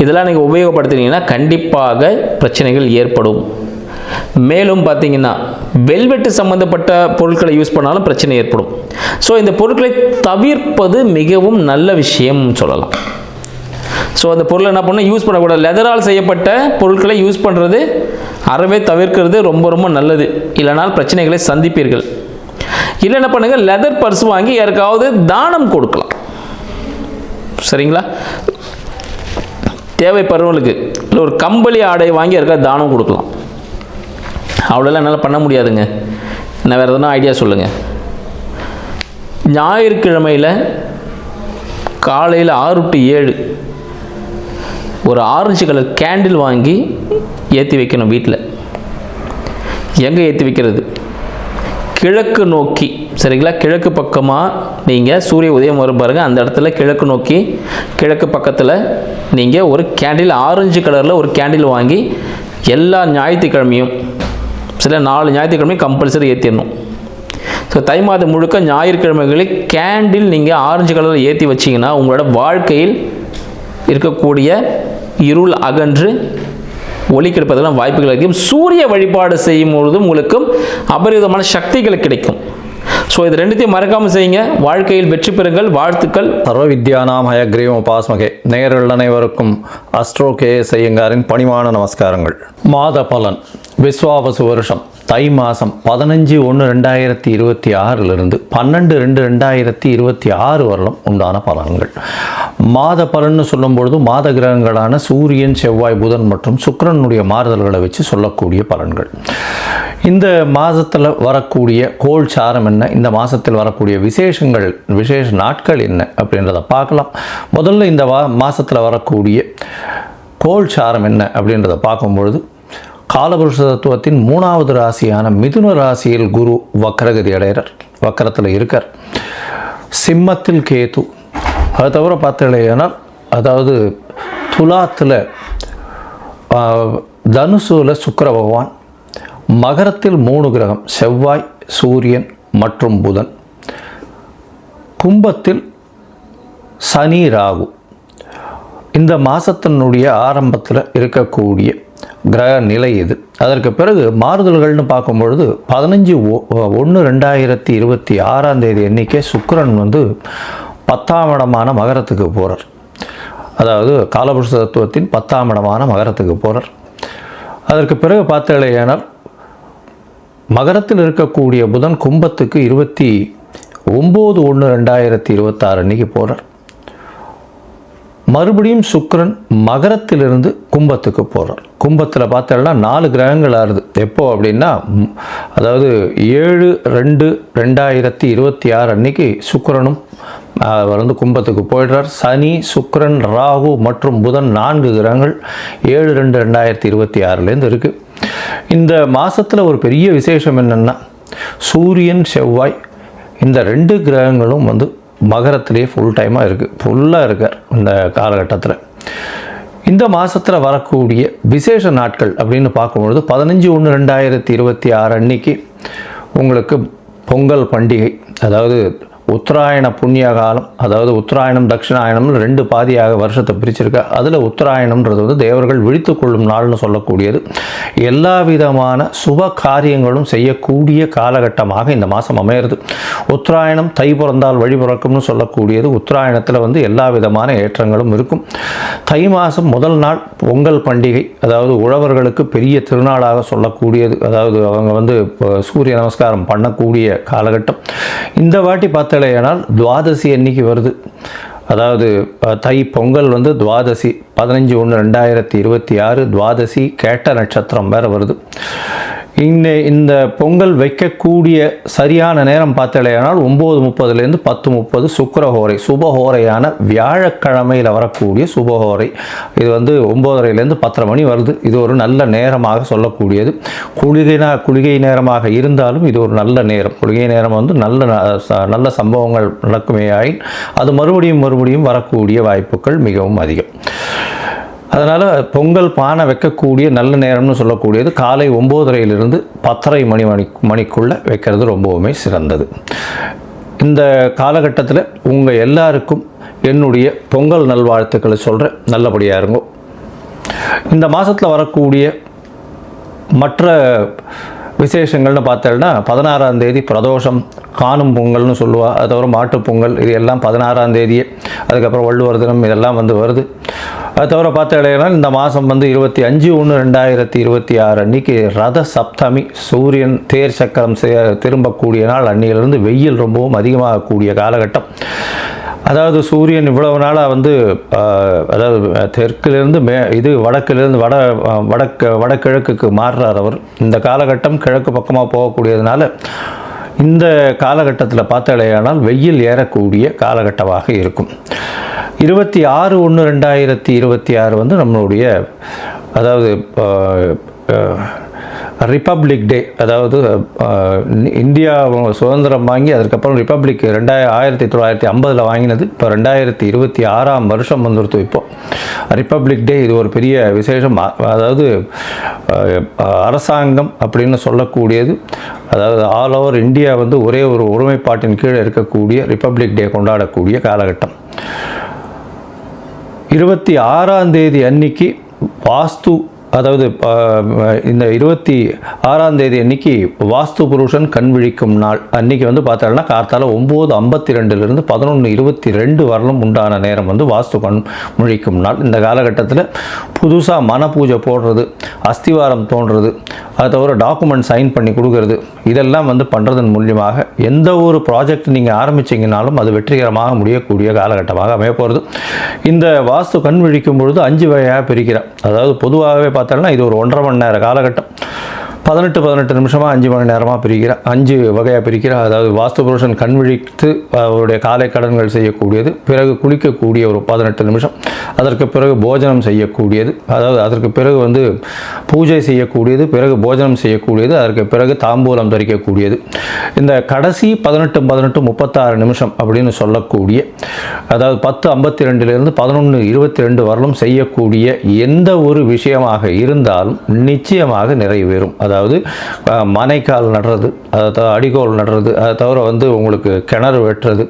இதெல்லாம் நீங்கள் உபயோகப்படுத்துனீங்கன்னா கண்டிப்பாக பிரச்சனைகள் ஏற்படும். மேலும் பார்த்தீங்கன்னா வெல்வெட்டு சம்மந்தப்பட்ட பொருட்களை யூஸ் பண்ணாலும் பிரச்சனை ஏற்படும். ஸோ இந்த பொருட்களை தவிர்ப்பது மிகவும் நல்ல விஷயம் சொல்லலாம். ஸோ அந்த பொருளை என்ன பண்ணணும், யூஸ் பண்ணக்கூடாது. லெதரால் செய்யப்பட்ட பொருட்களை யூஸ் பண்ணுறது அறவே தவிர்க்கிறது ரொம்ப ரொம்ப நல்லது. இல்லைனால் பிரச்சனைகளை சந்திப்பீர்கள். இல்லை என்ன பண்ணுங்கள், லெதர் பர்ஸ் வாங்கி யாருக்காவது தானம் கொடுக்கலாம், சரிங்களா. தேவைப்படுறவங்களுக்கு இல்லை ஒரு கம்பளி ஆடை வாங்கி யாருக்காவது தானம் கொடுக்கலாம். அவ்வளோலாம் என்னால் பண்ண முடியாதுங்க, நான் வேறு எதனா ஐடியா சொல்லுங்கள். ஞாயிற்றுக்கிழமையில் காலையில் 6 to 7 ஒரு ஆரஞ்சு கலர் கேண்டில் வாங்கி ஏற்றி வைக்கணும் வீட்டில். எங்கே ஏற்றி வைக்கிறது? கிழக்கு நோக்கி, சரிங்களா. கிழக்கு பக்கமாக நீங்கள் சூரிய உதயம் வரும் பாருங்கள், அந்த இடத்துல கிழக்கு நோக்கி கிழக்கு பக்கத்தில் நீங்கள் ஒரு கேண்டில், ஆரஞ்சு கலரில் ஒரு கேண்டில் வாங்கி எல்லா ஞாயிற்றுக்கிழமையும், சில 4 ஞாயிற்றுக்கிழமையும் கம்பல்சரி ஏற்றிடணும். ஸோ தை மாதம் முழுக்க ஞாயிற்றுக்கிழமைகளில் கேண்டில் நீங்கள் ஆரஞ்சு கலரில் ஏற்றி வச்சிங்கன்னா உங்களோட வாழ்க்கையில் இருக்கக்கூடிய இருள் அகன்று ஒளி கிடைப்பதெல்லாம் வாய்ப்புகள் அதிகம். சூரிய வழிபாடு செய்யும் பொழுதும் உங்களுக்கும் அபரிதமான சக்திகள் கிடைக்கும். ஸோ இது ரெண்டுத்தையும் மறக்காமல் செய்யுங்க, வாழ்க்கையில் வெற்றி பெறுங்கள். வாழ்த்துக்கள். சர்வ வித்யானாம் ஹயக்ரீவம் உபாஸ்மகே. நேயர்கள் அனைவருக்கும் அஸ்ட்ரோ கே செய்யுங்காரின் பணிவான நமஸ்காரங்கள். மாத பலன் விஸ்வாவசு வருஷம் தை மாதம் 15/1/2026 12/2/2026 வரலும் உண்டான பலன்கள். மாத பலன்னு சொல்லும்பொழுது மாத கிரகங்களான சூரியன், செவ்வாய், புதன் மற்றும் சுக்கிரனுடைய மாறுதல்களை வச்சு சொல்லக்கூடிய பலன்கள். இந்த மாதத்தில் வரக்கூடிய கோள் சாரம் என்ன, இந்த மாதத்தில் வரக்கூடிய விசேஷ நாட்கள் என்ன அப்படின்றத பார்க்கலாம். முதல்ல இந்த மாதத்தில் வரக்கூடிய கோள் சாரம் என்ன அப்படின்றத பார்க்கும்பொழுது காலபுருஷ தத்துவத்தின் 3வது ராசியான மிதுன ராசியில் குரு வக்ரகதி அடைகிறார், வக்கரத்தில் இருக்கார். சிம்மத்தில் கேது, அது தவிர பார்த்தீங்கன்னா அதாவது துலாத்தில் தனுசுல சுக்கிர பகவான், மகரத்தில் 3 கிரகம் செவ்வாய், சூரியன் மற்றும் புதன், கும்பத்தில் சனி, ராகு. இந்த மாதத்தினுடைய ஆரம்பத்தில் இருக்கக்கூடிய கிரக நிலை இது. அதற்கு பிறகு மாறுதல்கள்னு பார்க்கும்பொழுது 15/1/2026 அன்றைக்கே சுக்கிரன் வந்து 10ஆம் இடமான மகரத்துக்கு போகிறார். அதாவது காலபுருஷ தத்துவத்தின் 10ஆம் இடமான மகரத்துக்கு போகிறார். அதற்கு பிறகு பார்த்தேனால் மகரத்தில் இருக்கக்கூடிய புதன் கும்பத்துக்கு 29/1/2026 அன்றைக்கி போகிறார். மறுபடியும் சுக்கிரன் மகரத்திலிருந்து கும்பத்துக்கு போகிறார். கும்பத்தில் பார்த்தோம்னா 4 கிரகங்கள் ஆறுது. எப்போ அப்படின்னா, அதாவது 7/2/2026 அன்னைக்கு சுக்கிரனும் வந்து கும்பத்துக்கு போயிடுறார். சனி, சுக்கிரன், ராகு மற்றும் புதன் 4 கிரகங்கள் 7/2/2026 இருக்குது. இந்த மாதத்தில் ஒரு பெரிய விசேஷம் என்னென்னா, சூரியன், செவ்வாய் இந்த 2 கிரகங்களும் வந்து மகரத்திலே ஃபுல்லாக இருக்கார் இந்த காலகட்டத்தில். இந்த மாதத்தில் வரக்கூடிய விசேஷ நாட்கள் அப்படின்னு பார்க்கும்பொழுது 15/1/2026 அன்னைக்கு உங்களுக்கு பொங்கல் பண்டிகை, அதாவது உத்தராயண புண்ணிய காலம், அதாவது உத்தராயணம் தட்சிணாயணம்னு 2 பாதியாக வருஷத்தை பிரிச்சிருக்கா. அதில் உத்தராயணம்ன்றது வந்து தேவர்கள் விழித்து கொள்ளும் நாள்னு சொல்லக்கூடியது. எல்லா விதமான சுப காரியங்களும் செய்யக்கூடிய காலகட்டமாக இந்த மாதம் அமையிறது. உத்தராயணம் தை பிறந்தால் வழி பிறக்கும்னு சொல்லக்கூடியது. உத்தராயணத்தில் வந்து எல்லா விதமான ஏற்றங்களும் இருக்கும். தை மாதம் முதல் நாள் பொங்கல் பண்டிகை, அதாவது உழவர்களுக்கு பெரிய திருநாளாக சொல்லக்கூடியது. அதாவது அவங்க வந்து சூரிய நமஸ்காரம் பண்ணக்கூடிய காலகட்டம். இந்த வாட்டி பார்த்தாலேயானால் துவாதசி அன்னைக்கு வருது. அதாவது தை பொங்கல் வந்து துவாதசி 15/1/2026 துவாதசி கேட்ட நட்சத்திரம் வேறு வருது. இந்த பொங்கல் வைக்கக்கூடிய சரியான நேரம் பார்த்தாலேயானால் 9:30 10:30 சுக்கிரஹோரை, சுபஹோரையான வியாழக்கிழமையில் வரக்கூடிய சுபஹோரை. இது வந்து 9:30 10:30 மணி வருது. இது ஒரு நல்ல நேரமாக சொல்லக்கூடியது. குளிகை நேரமாக இருந்தாலும் இது ஒரு நல்ல நேரம். குளிகை நேரம் வந்து நல்ல சம்பவங்கள் நடக்குமேயாயின் அது மறுபடியும் வரக்கூடிய வாய்ப்புகள் மிகவும் அதிகம். அதனால் பொங்கல் பானை வைக்கக்கூடிய நல்ல நேரம்னு சொல்லக்கூடியது காலை 9:30 10:30 மணிக்குள்ளே வைக்கிறது ரொம்பவுமே சிறந்தது. இந்த காலகட்டத்தில் உங்கள் எல்லாருக்கும் என்னுடைய பொங்கல் நல்வாழ்த்துக்களை சொல்கிறேன். நல்லபடியாக இருங்கோ. இந்த மாதத்தில் வரக்கூடிய மற்ற விசேஷங்கள்னு பார்த்தோம்னா 16ஆம் தேதி பிரதோஷம், காணும் பொங்கல்னு சொல்லுவா. அது தவிர மாட்டுப் பொங்கல், இது எல்லாம் 16ஆம் தேதியே. அதுக்கப்புறம் வள்ளுவர் தினம், இதெல்லாம் வந்து வருது. அது தவிர பார்த்தோம்னா இந்த மாதம் வந்து 25/1/2026 அன்றைக்கி ரத சப்தமி, சூரியன் தேர் சக்கரம் திரும்பக்கூடிய நாள். அன்னையிலிருந்து வெயில் ரொம்பவும் அதிகமாகக்கூடிய காலகட்டம். அதாவது சூரியன் இவ்வளவு நாளாக வந்து அதாவது தெற்கிலிருந்து வடக்கிலிருந்து வடகிழக்குக்கு மாறுறார் அவர். இந்த காலகட்டம் கிழக்கு பக்கமாக போகக்கூடியதுனால இந்த காலகட்டத்தில் பார்த்தாலேயானால் வெயில் ஏறக்கூடிய காலகட்டமாக இருக்கும். 26/1/2026 வந்து நம்மளுடைய அதாவது ரிப்பப்ளிக் டே. அதாவது இந்தியா சுதந்திரம் வாங்கி அதுக்கப்புறம் ரிப்பப்ளிக் 1950 வாங்கினது. இப்போ 2026ஆம் வருஷம் வந்துடுத்து. இப்போ ரிப்பப்ளிக் டே இது ஒரு பெரிய விசேஷம். அதாவது அரசாங்கம் அப்படின்னு சொல்லக்கூடியது, அதாவது ஆல் ஓவர் இந்தியா வந்து ஒரே ஒரு ஒருமைப்பாட்டின் கீழே இருக்கக்கூடிய ரிப்பப்ளிக் டே கொண்டாடக்கூடிய காலகட்டம். 26ஆம் தேதி அன்னைக்கு வாஸ்து, அதாவது இந்த 26ஆம் தேதி அன்னைக்கு வாஸ்து புருஷன் கண் விழிக்கும் நாள். அன்றைக்கி வந்து பார்த்தோம்னா கார்த்தால 9:52 11:22 வரலும் உண்டான நேரம் வந்து வாஸ்து கண் விழிக்கும் நாள். இந்த காலகட்டத்தில் புதுசாக மன பூஜை போடுறது, அஸ்திவாரம் தோன்றுறது, அது தவிர டாக்குமெண்ட் சைன் பண்ணி கொடுக்கறது, இதெல்லாம் வந்து பண்ணுறதன் மூலியமாக எந்த ஒரு ப்ராஜெக்ட் நீங்கள் ஆரம்பிச்சிங்கனாலும் அது வெற்றிகரமாக முடியக்கூடிய காலகட்டமாக அமைய போகிறது. இந்த வாஸ்து கண் விழிக்கும் பொழுது 5 வகையாக பிரிக்கிறேன். அதாவது பொதுவாகவே பார்த்தோம்னா இது ஒரு 1.5 மணி நேர காலகட்டம். 18 நிமிஷமாக 5 மணி நேரமாக பிரிக்கிறேன், 5 வகையாக பிரிக்கிறேன். அதாவது வாஸ்து புருஷன் கண் விழித்து அவருடைய காலை கடன்கள் செய்யக்கூடியது, பிறகு குளிக்கக்கூடிய ஒரு 18 நிமிஷம், அதற்கு பிறகு போஜனம் செய்யக்கூடியது, அதாவது அதற்கு பிறகு வந்து பூஜை செய்யக்கூடியது, பிறகு போஜனம் செய்யக்கூடியது, அதற்கு பிறகு தாம்பூலம் தரிக்கக்கூடியது. இந்த கடைசி 18 36 நிமிஷம் அப்படின்னு சொல்லக்கூடிய, அதாவது 10:52 11:22 வரலும் செய்யக்கூடிய எந்த ஒரு விஷயமாக இருந்தாலும் நிச்சயமாக நிறைவேறும். அதாவது அதாவது மனைக்கால் நடுறது, அதை அடிகோல் நடுறது, அதை தவிர வந்து உங்களுக்கு கிணறு வெட்டுறது,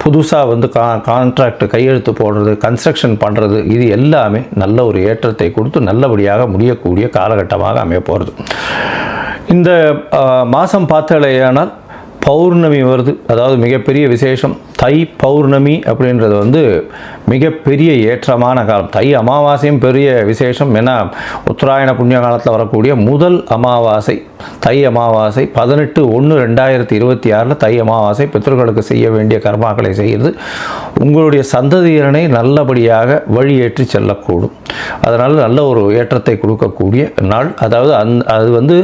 புதுசாக வந்து கான்ட்ராக்ட் கையெழுத்து போடுறது, கன்ஸ்ட்ரக்ஷன் பண்ணுறது, இது எல்லாமே நல்ல ஒரு ஏற்றத்தை கொடுத்து நல்லபடியாக முடியக்கூடிய காலகட்டமாக அமைய போகிறது. இந்த மாதம் பார்த்தாலேயானால் பௌர்ணமி வருது, அதாவது மிகப்பெரிய விசேஷம். தை பௌர்ணமி அப்படின்றது வந்து மிகப்பெரிய ஏற்றமான காலம். தை அமாவாசையும் பெரிய விசேஷம். ஏன்னா உத்தராயண புண்ணிய காலத்தில் வரக்கூடிய முதல் அமாவாசை தை அமாவாசை 18/1/2026 தை அமாவாசை. பித்ருக்களுக்கு செய்ய வேண்டிய கர்மாக்களை செய்கிறது உங்களுடைய சந்ததியினரை நல்லபடியாக வழியேற்றி செல்லக்கூடும். அதனால் நல்ல ஒரு ஏற்றத்தை கொடுக்கக்கூடிய நாள். அதாவது அது வந்து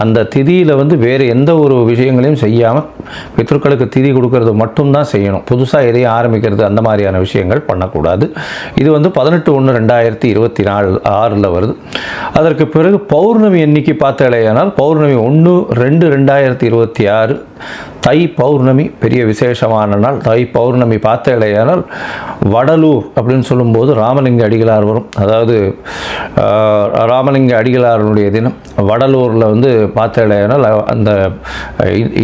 அந்த திதியில் வந்து வேறு எந்த ஒரு விஷயங்களையும் செய்யாமல் பித்ருக்களுக்கு திதி கொடுக்கறது மட்டும்தான் செய்யணும். புதுசாக எதையும் ஆரம்பிக்கிறது அந்த மாதிரியான விஷயங்கள் பண்ணக்கூடாது. இது வந்து 18/1/2026 வருது. அதற்கு பிறகு பௌர்ணமி எண்ணிக்கை பார்த்தாலேயானால் பௌர்ணமி 1/2/2026 தை பௌர்ணமி பெரிய விசேஷமான நாள். தை பௌர்ணமி பார்த்தாலேயானால் வடலூர் அப்படின்னு சொல்லும்போது ராமலிங்க அடிகளார் வரும். அதாவது ராமலிங்க அடிகளாருடைய தினம் வடலூரில் வந்து பார்த்தாலேயானால் அந்த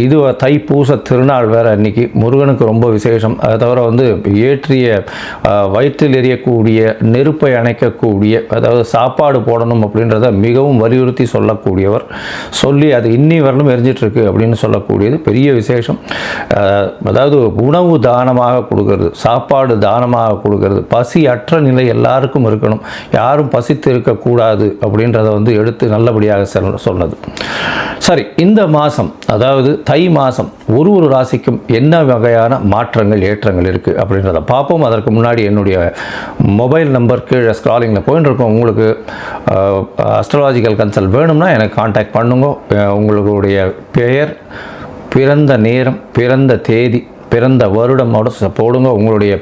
இது தைப்பூச திருநாள் வேறு அன்றைக்கி. முருகனுக்கு ரொம்ப விசேஷம். அதை தவிர வந்து ஏற்றிய வயிற்றில் எரியக்கூடிய நெருப்பை அணைக்கக்கூடிய, அதாவது சாப்பாடு போடணும் அப்படின்றத மிகவும் வலியுறுத்தி சொல்லக்கூடியவர். சொல்லி அது இன்னி வரலும் எரிஞ்சிட்ருக்கு அப்படின்னு சொல்லக்கூடியது பெரிய விசேஷம். அதாவது உணவு தானமாக கொடுக்கறது, சாப்பாடு தானமாக கொடுக்கறது, பசி அற்ற நிலை எல்லாருக்கும் இருக்கணும், யாரும் பசித்து இருக்கக்கூடாது அப்படின்றத வந்து எடுத்து நல்லபடியாக சொன்னது. சரி, இந்த மாதம் அதாவது தை மாதம் ஒரு ராசிக்கும் என்ன வகையான மாற்றங்கள் ஏற்றங்கள் இருக்குது அப்படின்றத பார்ப்போம். அதற்கு முன்னாடி என்னுடைய மொபைல் நம்பர் கீழே ஸ்க்ராலிங்கில் போயின்னு இருக்கோம். உங்களுக்கு அஸ்ட்ராலாஜிக்கல் கன்சல்ட் வேணும்னா எனக்கு காண்டாக்ட் பண்ணுங்க. உங்களுடைய பெயர், பிறந்த நேரம், பிறந்த தேதி, பிறந்த வருடமோட போடுங்க. உங்களுடைய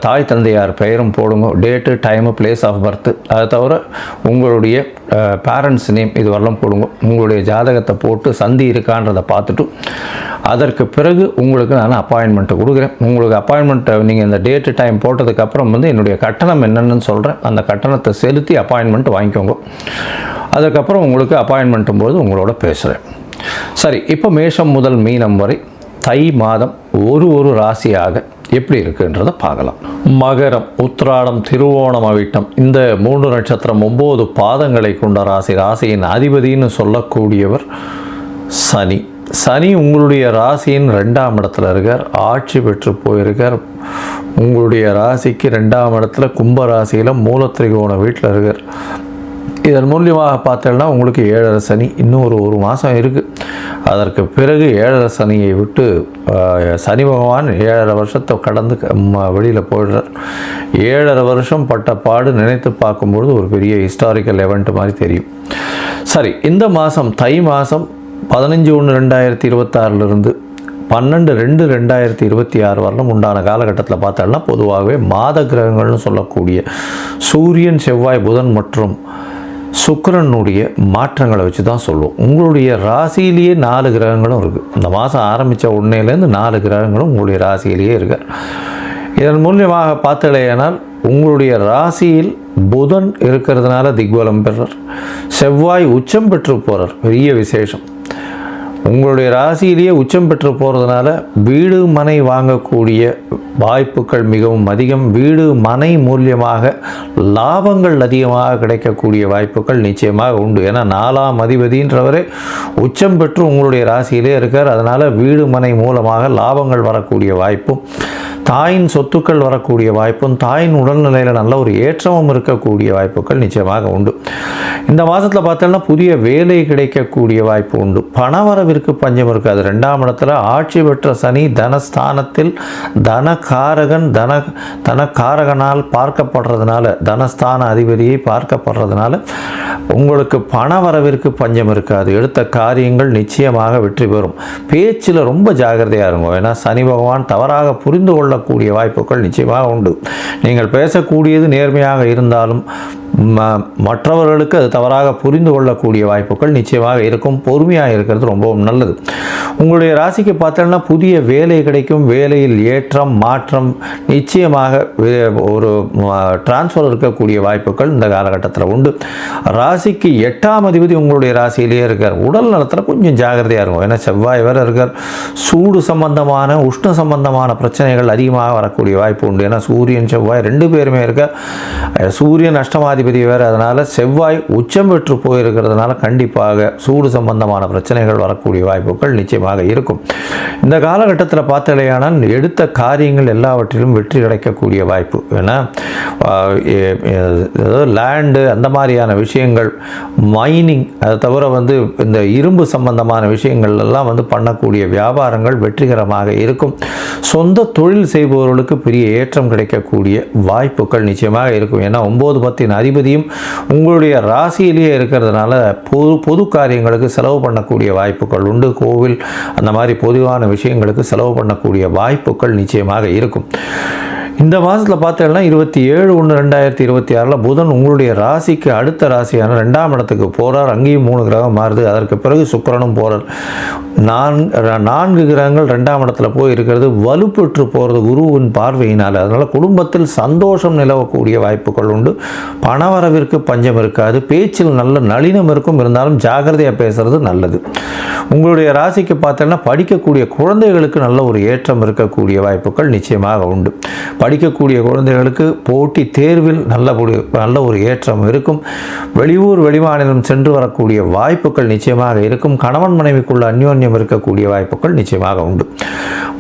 தாய் தந்தையார் பெயரும் போடுங்க. Date, time, place of birth, அதை தவிர உங்களுடைய பேரண்ட்ஸ் நேம் இது வரலாம் போடுங்க. உங்களுடைய ஜாதகத்தை போட்டு சந்தி இருக்கான்றதை பார்த்துட்டு அதற்கு பிறகு உங்களுக்கு நான் அப்பாயின்மெண்ட்டை கொடுக்குறேன். உங்களுக்கு அப்பாயின்மெண்ட்டை நீங்கள் இந்த டேட்டு டைம் போட்டதுக்கப்புறம் வந்து என்னுடைய கட்டணம் என்னென்னு சொல்கிறேன். அந்த கட்டணத்தை செலுத்தி அப்பாயின்மெண்ட் வாங்கிக்கோங்க. அதுக்கப்புறம் உங்களுக்கு அப்பாயின்மெண்ட்டும் போது உங்களோட பேசுகிறேன். சரி, இப்போ மேஷம் முதல் மீனம் வரை தை மாதம் ஒரு ராசியாக எப்படி இருக்குன்றதை பார்க்கலாம். மகரம், உத்திராடம், திருவோணம், அவிட்டம் இந்த 3 நட்சத்திரம் 9 பாதங்களை கொண்ட ராசி. ராசியின் அதிபதினு சொல்லக்கூடியவர் சனி. சனி உங்களுடைய ராசியின் 2ஆம் இடத்துல இருக்கார், ஆட்சி பெற்று போயிருக்கார். உங்களுடைய ராசிக்கு 2ஆம் இடத்துல கும்ப ராசியில் மூலத்திரிகோண வீட்டில் இருக்கார். இதன் மூலியமாக பார்த்தோம்னா உங்களுக்கு 7.5 சனி இன்னும் ஒரு மாதம் இருக்குது. அதற்கு பிறகு 7.5 சனியை விட்டு சனி பகவான் 7.5 வருஷத்தை கடந்து வெளியில் போயிடுறார். 7.5 வருஷம் பட்ட பாடு நினைத்து பார்க்கும்பொழுது ஒரு பெரிய ஹிஸ்டாரிக்கல் எவெண்ட் மாதிரி தெரியும். சரி, இந்த மாதம் தை மாதம் 15/1/2026 12/2/2026 வரலும் உண்டான காலகட்டத்தில் பார்த்தோம்னா பொதுவாகவே மாத கிரகங்கள்னு சொல்லக்கூடிய சூரியன், செவ்வாய், புதன் மற்றும் சுக்கிரனுடைய மாற்றங்களை வச்சு தான் சொல்லுவோம். உங்களுடைய ராசியிலேயே 4 கிரகங்களும் இருக்குது. இந்த மாதம் ஆரம்பித்த உடனேலேருந்து 4 கிரகங்களும் உங்களுடைய ராசியிலேயே இருக்கார். இதன் மூலியமாக பார்த்தலையானால் உங்களுடைய ராசியில் புதன் இருக்கிறதுனால திக்பலம் பெறார். செவ்வாய் உச்சம் பெற்று போகிறார், பெரிய விசேஷம். உங்களுடைய ராசியிலேயே உச்சம் பெற்று போகிறதுனால வீடு மனை வாங்கக்கூடிய வாய்ப்புகள் மிகவும் அதிகம். வீடு மனை மூலியமாக லாபங்கள் அதிகமாக கிடைக்கக்கூடிய வாய்ப்புகள் நிச்சயமாக உண்டு. ஏன்னா 4ஆம் அதிபதின்றவரே உச்சம் பெற்று உங்களுடைய ராசியிலே இருக்கார். அதனால் வீடு மனை மூலமாக லாபங்கள் வரக்கூடிய வாய்ப்பும், தாயின் சொத்துக்கள் வரக்கூடிய வாய்ப்பும், தாயின் உடல்நிலையில் நல்ல ஒரு ஏற்றமும் இருக்கக்கூடிய வாய்ப்புகள் நிச்சயமாக உண்டு. இந்த மாதத்தில் பார்த்தோம்னா புதிய வேலை கிடைக்கக்கூடிய வாய்ப்பு உண்டு. பணவரவிற்கு பஞ்சம் இருக்காது. 2ஆம் இடத்துல ஆட்சி பெற்ற சனி தனஸ்தானத்தில் தனக்காரகனால் பார்க்கப்படுறதுனால, தனஸ்தான அதிபதியை பார்க்கப்படுறதுனால உங்களுக்கு பணவரவிற்கு பஞ்சம் இருக்காது. எடுத்த காரியங்கள் நிச்சயமாக வெற்றி பெறும். பேச்சில் ரொம்ப ஜாகிரதையாக இருக்கும். ஏன்னா சனி பகவான் தவறாக புரிந்து கொள்ளக்கூடிய வாய்ப்புகள் நிச்சயமாக உண்டு. நீங்கள் பேசக்கூடியது நேர்மையாக இருந்தாலும் மற்றவர்களுக்கு அது தவறாக புரிந்து கொள்ளக்கூடிய வாய்ப்புகள் நிச்சயமாக இருக்கும். பொறுமையாக இருக்கிறது ரொம்பவும் நல்லது. உங்களுடைய ராசிக்கு பார்த்தோம்னா புதிய வேலை கிடைக்கும், வேலையில் ஏற்றம் மாற்றம், நிச்சயமாக ஒரு டிரான்ஸ்ஃபர் இருக்கக்கூடிய வாய்ப்புகள் இந்த காலகட்டத்தில் உண்டு. ராசிக்கு 8ஆம் அதிபதி உங்களுடைய ராசியிலேயே இருக்கார். உடல் நலத்தில் கொஞ்சம் ஜாகிரதையாக இருக்கும். ஏன்னா செவ்வாய் வேறு இருக்கார். சூடு சம்பந்தமான உஷ்ண சம்பந்தமான பிரச்சனைகள் அதிகமாக வரக்கூடிய வாய்ப்பு உண்டு. ஏன்னா சூரியன் செவ்வாய் 2 பேருமே இருக்கார். சூரியன் அஷ்டமாதிபதி வேறு, அதனால் செவ்வாய் உச்சம் பெற்று போயிருக்கிறதுனால கண்டிப்பாக சூடு சம்பந்தமான பிரச்சனைகள் வரக்கூடிய வாய்ப்புகள் நிச்சயமாக இருக்கும். இந்த காலகட்டத்தில் பார்த்தாலேயானால் எடுத்த காரியங்கள் எல்லாவற்றிலும் வெற்றி கிடைக்கக்கூடிய வாய்ப்பு. ஏன்னா லேண்டு அந்த மாதிரியான விஷயங்கள், மைனிங், அதை தவிர இந்த இரும்பு சம்பந்தமான விஷயங்கள் எல்லாம் பண்ணக்கூடிய வியாபாரங்கள் வெற்றிகரமாக இருக்கும். சொந்த தொழில் செய்பவர்களுக்கு பெரிய ஏற்றம் கிடைக்கக்கூடிய வாய்ப்புகள் நிச்சயமாக இருக்கும். ஏன்னா 9-10 அதிபதியும் உங்களுடைய ராசியிலேயே இருக்கிறதுனால பொது காரியங்களுக்கு செலவு பண்ணக்கூடிய வாய்ப்புகள் உண்டு. கோவில் அந்த மாதிரி பொதுவான விஷயங்களுக்கு செலவு பண்ணக்கூடிய வாய்ப்புகள் நிச்சயமாக இருக்கும். இந்த மாதத்தில் பார்த்தீங்கன்னா 27/1/2026 புதன் உங்களுடைய ராசிக்கு அடுத்த ராசியான 2ஆம் இடத்துக்கு போகிறார். அங்கேயும் 3 கிரகம் மாறுது. அதற்கு பிறகு சுக்கிரனும் போகிறார். 4 கிரகங்கள் 2ஆம் இடத்துல போய் இருக்கிறது வலுப்பெற்று போகிறது குருவின் பார்வையினால். அதனால் குடும்பத்தில் சந்தோஷம் நிலவக்கூடிய வாய்ப்புகள் உண்டு. பணவரவிற்கு பஞ்சம் இருக்காது. பேச்சில் நல்ல நளினம் இருக்கும். இருந்தாலும் ஜாகிரதையாக பேசுறது நல்லது. உங்களுடைய ராசிக்கு பார்த்தீங்கன்னா படிக்கக்கூடிய குழந்தைகளுக்கு நல்ல ஒரு ஏற்றம் இருக்கக்கூடிய வாய்ப்புகள் நிச்சயமாக உண்டு. படிக்கக்கூடிய குழந்தைகளுக்கு போட்டி தேர்வில் நல்ல ஒரு ஏற்றம் இருக்கும். வெளியூர் வெளிமாநிலம் சென்று வரக்கூடிய வாய்ப்புகள் நிச்சயமாக இருக்கும். கணவன் மனைவிக்குள்ள அந்யோன்யம் இருக்கக்கூடிய வாய்ப்புகள் நிச்சயமாக உண்டு.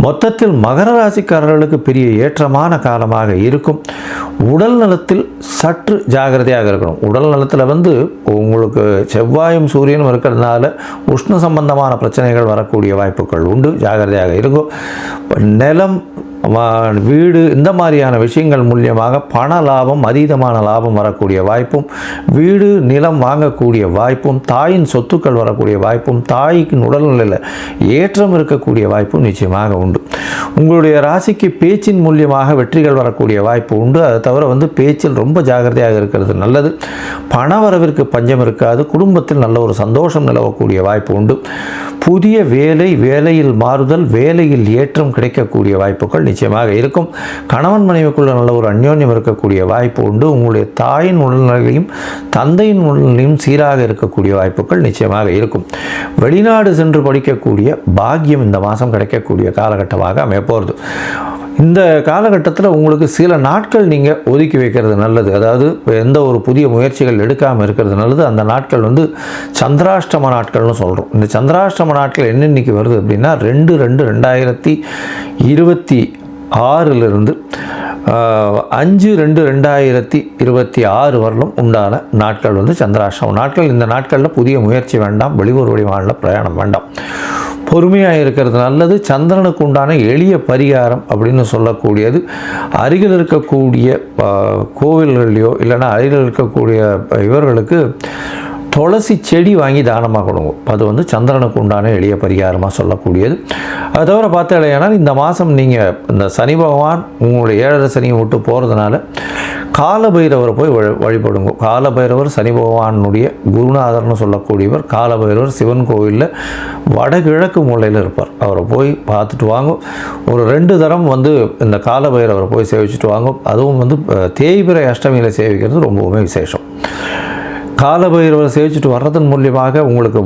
மொத்தத்தில் மகர ராசிக்காரர்களுக்கு பெரிய ஏற்றமான காலமாக இருக்கும். உடல் நலத்தில் சற்று ஜாகிரதையாக இருக்கணும். உடல் நலத்தில் உங்களுக்கு செவ்வாயும் சூரியனும் இருக்கிறதுனால உஷ்ண சம்பந்தமான பிரச்சனைகள் வரக்கூடிய வாய்ப்புகள் உண்டு. ஜாகிரதையாக இருக்கும். நிலம், வீடு இந்த மாதிரியான விஷயங்கள் மூலியமாக பண லாபம், அதீதமான லாபம் வரக்கூடிய வாய்ப்பும், வீடு நிலம் வாங்கக்கூடிய வாய்ப்பும், தாயின் சொத்துக்கள் வரக்கூடிய வாய்ப்பும், தாய்க்கு உடல்நிலையில் ஏற்றம் இருக்கக்கூடிய வாய்ப்பும் நிச்சயமாக உண்டு. உங்களுடைய ராசிக்கு பேச்சின் மூலியமாக வெற்றிகள் வரக்கூடிய வாய்ப்பு உண்டு. அதை தவிர பேச்சில் ரொம்ப ஜாகிரதையாக இருக்கிறது நல்லது. பண வரவிற்கு பஞ்சம் இருக்காது. குடும்பத்தில் நல்ல ஒரு சந்தோஷம் நிலவக்கூடிய வாய்ப்பு உண்டு. புதிய வேலையில் மாறுதல், வேலையில் ஏற்றம் கிடைக்கக்கூடிய வாய்ப்புகள் நிச்சயமாக இருக்கும். கணவன் மனைவிக்குள்ள நல்ல ஒரு அந்யோன்யம் இருக்கக்கூடிய வாய்ப்பு உண்டு. உங்களுடைய தாயின் உடல்நிலையும் தந்தையின் உடல்நிலையும் சீராக இருக்கக்கூடிய வாய்ப்புகள் நிச்சயமாக இருக்கும். வெளிநாடு சென்று படிக்கக்கூடிய பாக்கியம் இந்த மாதம் கிடைக்கக்கூடிய காலகட்டமாக அமையப்போகிறது. இந்த காலகட்டத்தில் உங்களுக்கு சில நாட்கள் நீங்கள் ஒதுக்கி வைக்கிறது நல்லது. அதாவது எந்த ஒரு புதிய முயற்சிகள் எடுக்காமல் இருக்கிறது நல்லது. அந்த நாட்கள் சந்திராஷ்டம நாட்கள்னு சொல்கிறோம். இந்த சந்திராஷ்டம நாட்கள் என்னென்னைக்கு வருது அப்படின்னா 2/2/2026 5/2/2026 வரலும் உண்டான நாட்கள் சந்திராஷ்டம நாட்கள். இந்த நாட்களில் புதிய முயற்சி வேண்டாம். வெளியூர் வெளிமாநில பிரயாணம் வேண்டாம். பொறுமையாக இருக்கிறது நல்லது. சந்திரனுக்கு உண்டான எளிய பரிகாரம் அப்படின்னு சொல்லக்கூடியது அருகில் இருக்கக்கூடிய கோவில்கள்லையோ இல்லைன்னா அருகில் இருக்கக்கூடிய இவர்களுக்கு துளசி செடி வாங்கி தானமாக கொடுங்க. அது சந்திரனுக்கு உண்டான எளிய பரிகாரமாக சொல்லக்கூடியது. அது தவிர பார்த்தீங்கன்னா இந்த மாதம் நீங்கள் இந்த சனி பகவான் உங்களுடைய 7.5 சனியை விட்டு போகிறதுனால காலபைரவரை போய் வழிபடுங்க. காலபைரவர் சனி பகவானுடைய குருநாதர்னு சொல்லக்கூடியவர். காலபைரவர் சிவன் கோவிலில் வடகிழக்கு மூலையில் இருப்பார். அவரை போய் பார்த்துட்டு வாங்க. ஒரு 2 தரம் இந்த காலபைரவரை போய் சேவிச்சுட்டு வாங்க. அதுவும் தேய்பிறை அஷ்டமியில் சேவிக்கிறது ரொம்பவுமே விசேஷம். காலபைரவரை சேவிச்சுட்டு வர்றதன் மூலியமாக உங்களுக்கு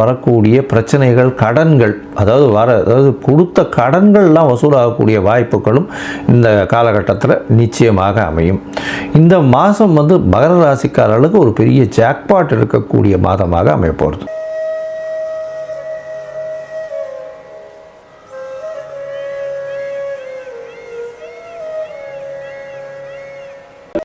வரக்கூடிய பிரச்சனைகள், கடன்கள், அதாவது கொடுத்த கடன்கள்லாம் வசூலாகக்கூடிய வாய்ப்புகளும் இந்த காலகட்டத்தில் நிச்சயமாக அமையும். இந்த மாதம் மகர ராசிக்காரர்களுக்கு ஒரு பெரிய ஜாக்பாட் இருக்கக்கூடிய மாதமாக அமைய போகிறது.